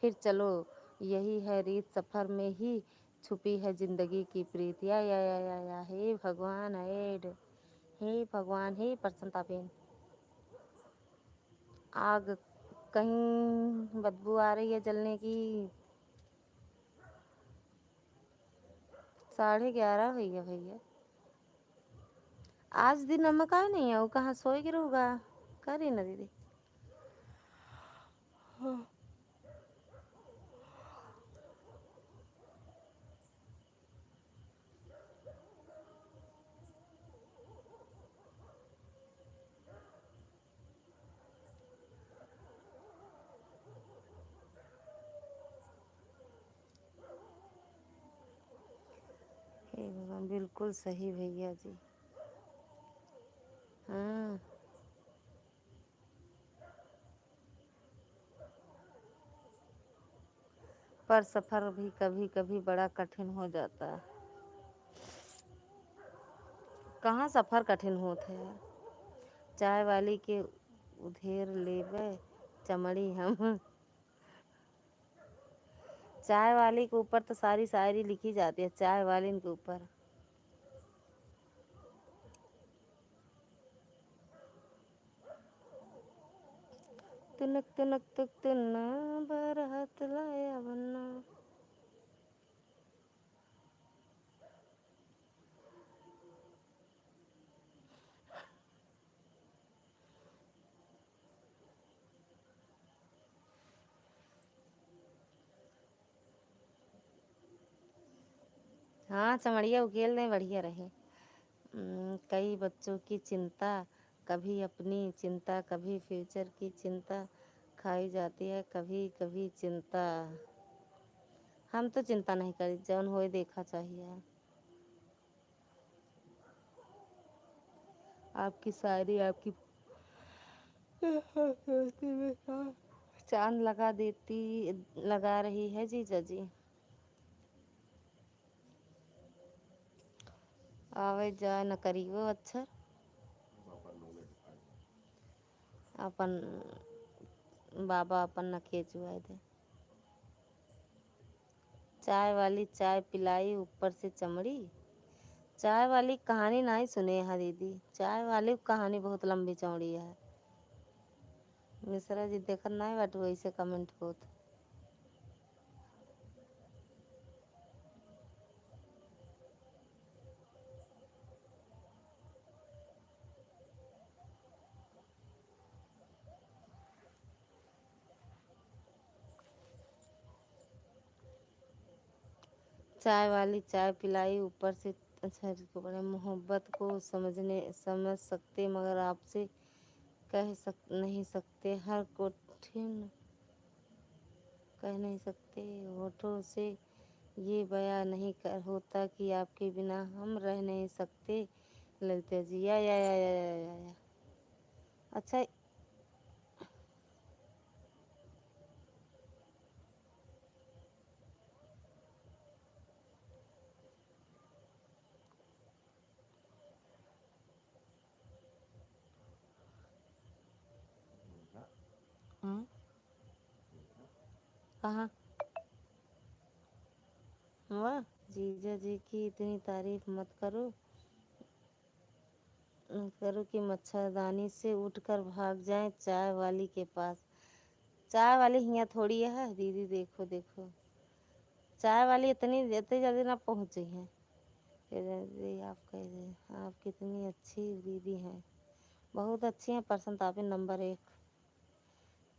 फिर चलो, यही है रीत, सफ़र में ही छुपी है जिंदगी की प्रीत। या हे भगवान हे भगवान हे प्रसन्नताबेन। आग कहीं बदबू आ रही है जलने की। 11:30 हुई है भैया। आज दिन नमक आए नहीं है, वो कहाँ सोए गिरूगा करी ना दीदी। हे भगवान, बिल्कुल सही भैया जी। हाँ पर सफ़र भी कभी कभी बड़ा कठिन हो जाता है। कहाँ सफ़र कठिन होते है? चाय वाली के उधेर लेवे चमड़ी हम। चाय वाली के ऊपर तो सारी शायरी लिखी जाती है, चाय वाली के ऊपर। तुनक तुनक तुक तुन्ना बरहत लाया बन्ना। हाँ चमड़िया उकेल दें बढ़िया रहे। कई बच्चों की चिंता, कभी अपनी चिंता, कभी फ्यूचर की चिंता, खाई जाती है कभी कभी चिंता। हम तो चिंता नहीं करी, जौन होए देखा चाहिए। आपकी शायरी आपकी चांद लगा रही है जीजा जी। आवे जाए न करियो अक्षर अपन बाबा अपन न खेचुआए दे। चाय वाली चाय पिलाई ऊपर से चमड़ी। चाय वाली कहानी नहीं सुने हैं दीदी, चाय वाली कहानी बहुत लंबी चौड़ी है। मिश्रा जी देखत नहीं बाटू वैसे कमेंट होत। चाय वाली चाय पिलाई ऊपर से। अच्छा इसको बड़े मोहब्बत को समझ सकते मगर आपसे नहीं सकते। हर कठिन कह नहीं सकते होठों से ये बयां नहीं कर होता कि आपके बिना हम रह नहीं सकते। ललिता जी या। अच्छा कहाँ वाह। जीजा जी की इतनी तारीफ मत करो कि मच्छरदानी से उठकर भाग जाएं चाय वाली के पास। चाय वाली यहाँ थोड़ी है दीदी, देखो देखो चाय वाली इतनी जल्दी ना पहुँची है। दीदी आप कह रहे आप कितनी अच्छी दीदी हैं, बहुत अच्छी हैं, पसंद आप नंबर 1।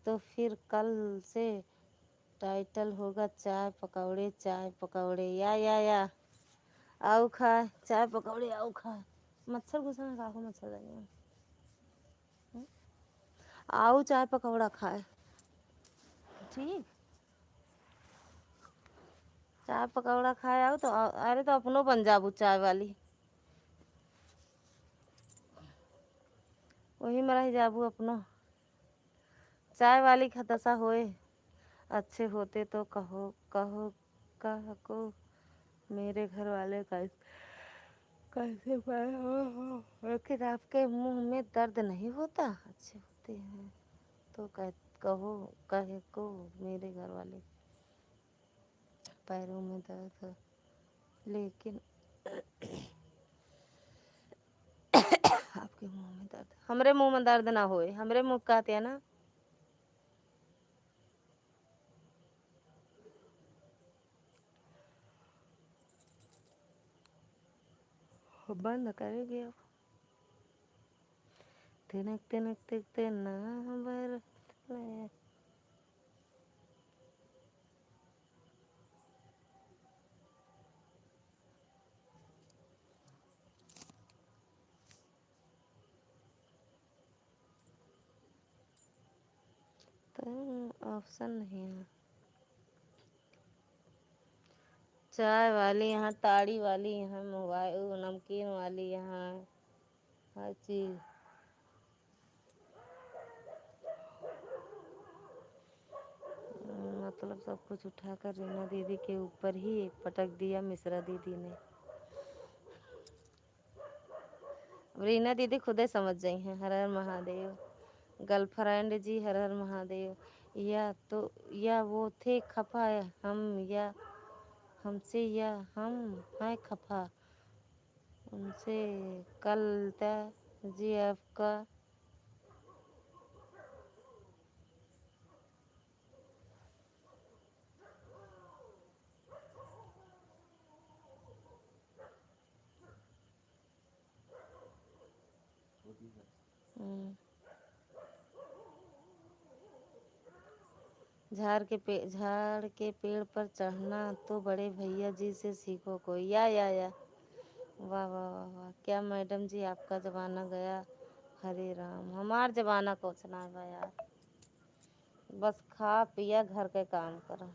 तो फिर कल से टाइटल होगा चाय पकौड़े या। आओ खाए चाय पकौड़े, आओ खाए। मच्छर घुसा है काको मच्छरदानी। आओ चाय पकौड़ा खाए। ठीक चाय पकौड़ा खाए आओ तो अरे तो अपनो बन जाबू चाय वाली, वही में रह जाबू अपनो। चाय वाली का दशा होए अच्छे होते तो कहो मेरे घर वाले कैसे पाए हो। लेकिन आपके मुंह में दर्द नहीं होता, अच्छे होते हैं तो कहे को मेरे घर वाले पैरों में दर्द है। लेकिन आपके मुंह में दर्द, हमरे मुंह में दर्द ना होए, हमरे मुंह कहते हैं ना। बंद करेंगे अब। तिनक तिनक तिनक ना बरस तो ऑप्शन नहीं है। चाय वाली यहाँ, ताड़ी वाली यहाँ, मोबाइल नमकीन वाली यहाँ, हर चीज़। मतलब सब कुछ उठाकर रीना दीदी के ऊपर ही पटक दिया मिश्रा दीदी ने। रीना दीदी खुद ही समझ गई हैं। हर हर महादेव। गर्लफ्रेंड जी हर हर महादेव। या वो थे खफा हमसे या हम हैं खफा उनसे। कल जी आपका झाड़ के पेड़ पर चढ़ना तो बड़े भैया जी से सीखो कोई या। वाह वाह वाह वाह, क्या मैडम जी आपका जमाना गया। हरे राम, हमार जमाना कुछ ना बा यार। बस खा पिया घर के काम करा,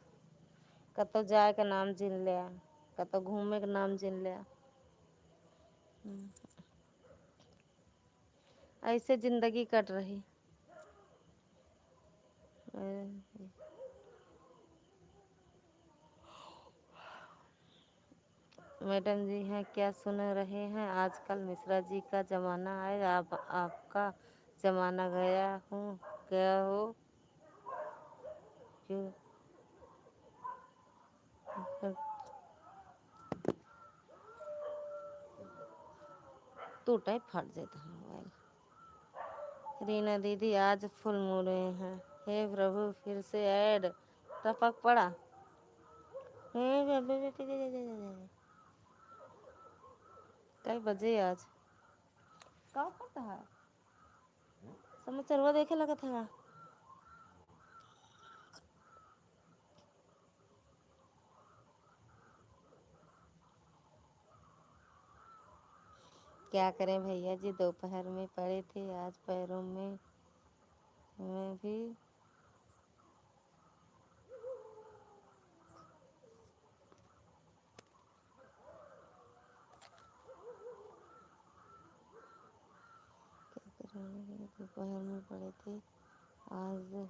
कतो जाए के नाम जिन लिया, कतो घूमे के नाम जिन लिया। ऐसे जिंदगी कट रही। मैडम जी हैं क्या सुन रहे हैं, आजकल मिश्रा जी का ज़माना है, आपका ज़माना गया हूँ क्या हो क्यों। टूटा ही फट जाता है मोबाइल। रीना दीदी आज फुल मूड में हैं। हे प्रभु फिर से ऐड टपक पड़ा। कई बजे आज का करता है समाचार देखे लगा था। क्या करें भैया जी, दोपहर में पड़े थे आज पैरों में मैं भी। क्या करें दोपहर में पड़े थे आज।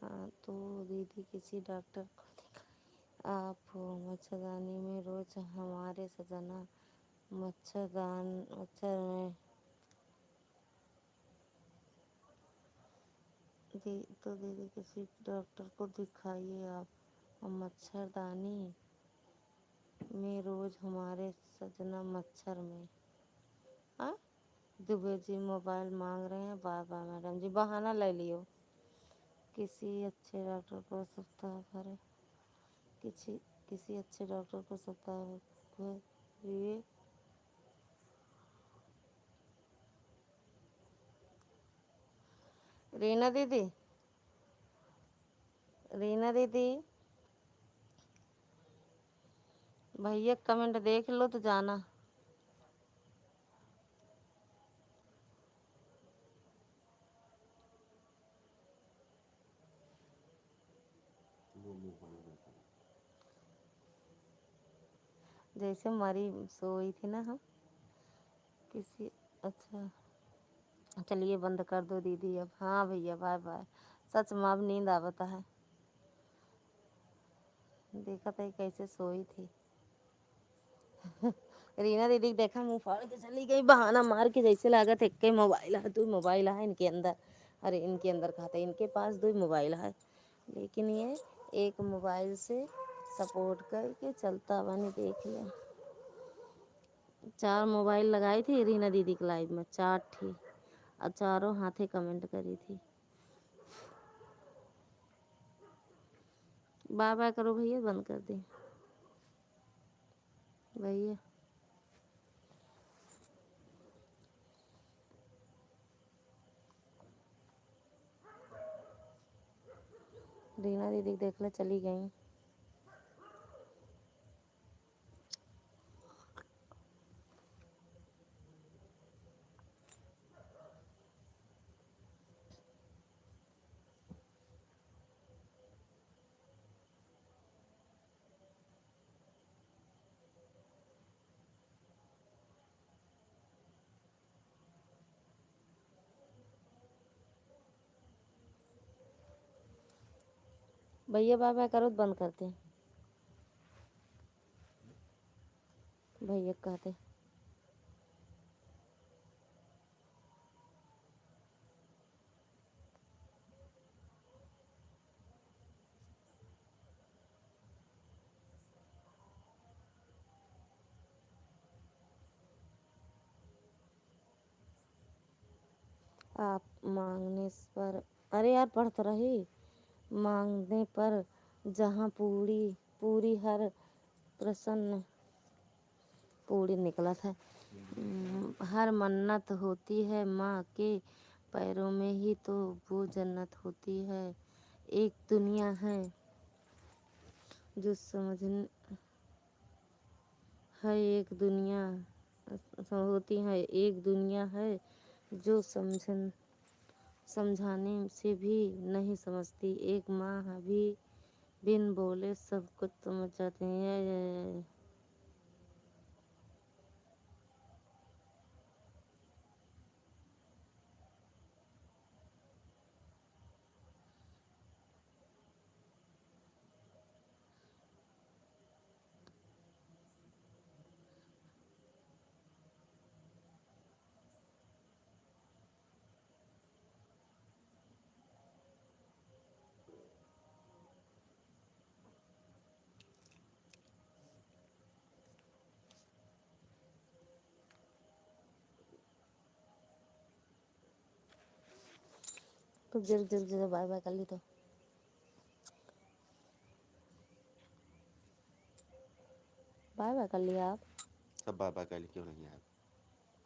हाँ तो दीदी किसी डॉक्टर को दिखाएं आप हो। मच्छरदानी में रोज हमारे सजना मच्छर में तो दीदी किसी डॉक्टर को दिखाइए आप। और मच्छरदानी में रोज हमारे सजना मच्छर में। हाँ दुबे जी मोबाइल मांग रहे हैं, बार बार मैडम जी बहाना ले लियो। किसी अच्छे डॉक्टर को सप्ताह भर किसी अच्छे डॉक्टर को सप्ताह भर लिए। रीना दीदी भैया कमेंट देख लो तो जाना। जैसे मरी सोई थी ना हम किसी। अच्छा चलिए बंद कर दो दीदी अब। हाँ भैया बाय बाय। सच में अब नींद आवता है। देखा था कैसे सोई थी। रीना दीदी देखा मुंह फाड़ के चली गई, बहाना मार के जैसे लागत एक मोबाइल है, दो मोबाइल है इनके अंदर। अरे इनके अंदर खाते इनके पास दो मोबाइल है, लेकिन ये एक मोबाइल से सपोर्ट करके चलता बनी। देख लिया 4 मोबाइल लगाई थी रीना दीदी के लाइव में, 4 थी और चारों हाथे कमेंट करी थी। बाय बाय करो भैया, बंद कर दी भैया। रीना दीदी देख ले चली गई। भैया बाय बाय करो तो बंद करते हैं भैया कहते। आप मांगने पर, अरे यार पढ़ तो रही। मांगने पर जहाँ पूरी पूरी हर प्रसन्न पूरी निकला था। हर मन्नत होती है माँ के पैरों में ही तो वो जन्नत होती है। एक दुनिया है जो समझ है एक दुनिया होती है, एक दुनिया है जो समझाने से भी नहीं समझती। एक माँ भी बिन बोले सब कुछ समझ जाती है। तो जल्दी जल्दी से बाय बाय कर ली तो बाय बाय कर लिया आप। सब बाबा का क्यों नहीं आया?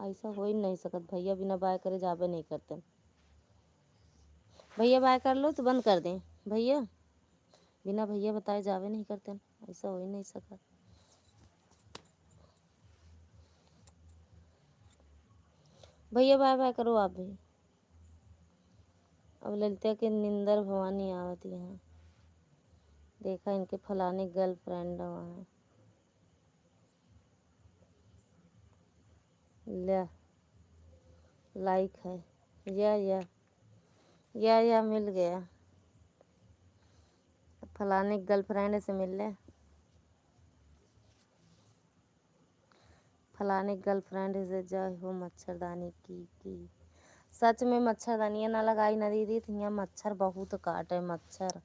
ऐसा हो ही नहीं सकत भैया, बिना बाय करे जाबे नहीं करते। भैया बाय कर लो तो बंद कर दें भैया, बिना भैया बताए जावे नहीं करते। ऐसा हो ही नहीं सकत। भैया बाय बाय करो आप भी। अब ललिता के निंदर भवानी आवती है। देखा इनके फलाने गर्लफ्रेंड वहाँ ले लाइक है या मिल गया। फलाने गर्लफ्रेंड से मिल ले, फलाने गर्लफ्रेंड से जय हो मच्छरदानी की। सच में मच्छरदानियाँ ना लगाई ना दीदी तो यहाँ मच्छर बहुत काटे मच्छर।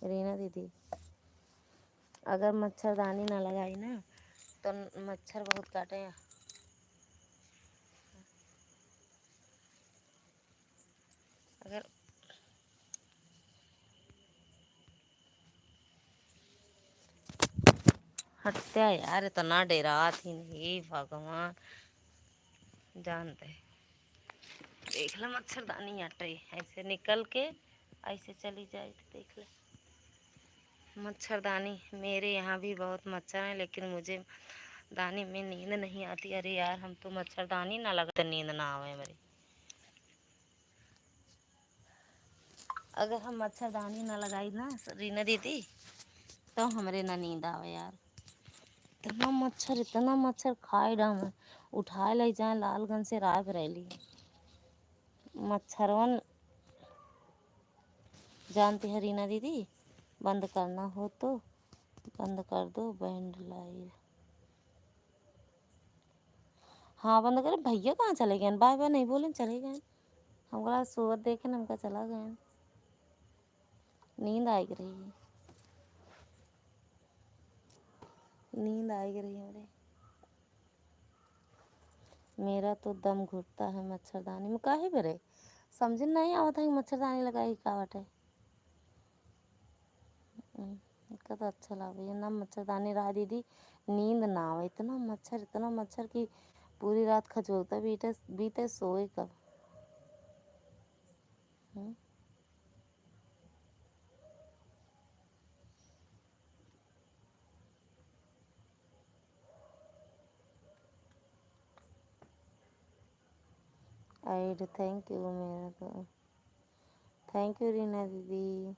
रीना दीदी अगर मच्छरदानी ना लगाई ना तो मच्छर बहुत काटे। अगर हत्या यार इतना डेरा थी नहीं भगवान जानते। देख ले मच्छरदानी हटे ऐसे निकल के ऐसे चली जाए तो देख ले मच्छरदानी। मेरे यहाँ भी बहुत मच्छर हैं लेकिन मुझे दानी में नींद नहीं आती। अरे यार हम तो मच्छरदानी ना लगते नींद ना आवे मेरी। अगर हम मच्छरदानी ना लगाई ना रीना दीदी तो हमरे ना नींद आवे यार। इतना मच्छर खाए डाम उठाए ले जाए लालगंज से रायबरेली। मच्छरवन जानती है रीना दीदी। बंद करना हो तो बंद कर दो बैंड लाइव। हाँ बंद करे। भैया कहाँ चले गए? बाय बाय नहीं बोले चले गए। हमको सोवर देखे ना हमका चला गए। नींद आई रही है, नींद आई रही है मेरा तो दम घुटता है मच्छरदानी में। काहे बरे समझ नहीं आवत है मच्छरदानी लगाई का बाटे। इसका तो अच्छा लगे ना मच्छरदानी रहा दीदी नींद ना आवे। इतना मच्छर कि पूरी रात खचोलता बीते बीते सोए कब। ऐड थैंक यू मेरा तो थैंक यू रीना दीदी।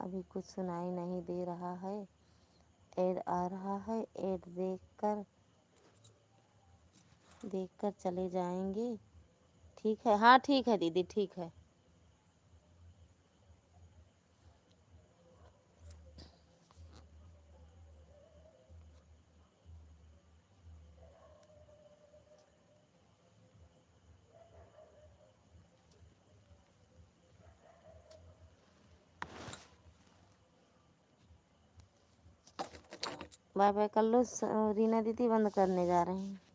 अभी कुछ सुनाई नहीं दे रहा है। ऐड आ रहा है, ऐड देखकर चले जाएंगे। ठीक है हाँ ठीक है दीदी ठीक है। बाय बाय कर लो रीना दीदी, बंद करने जा रहे हैं।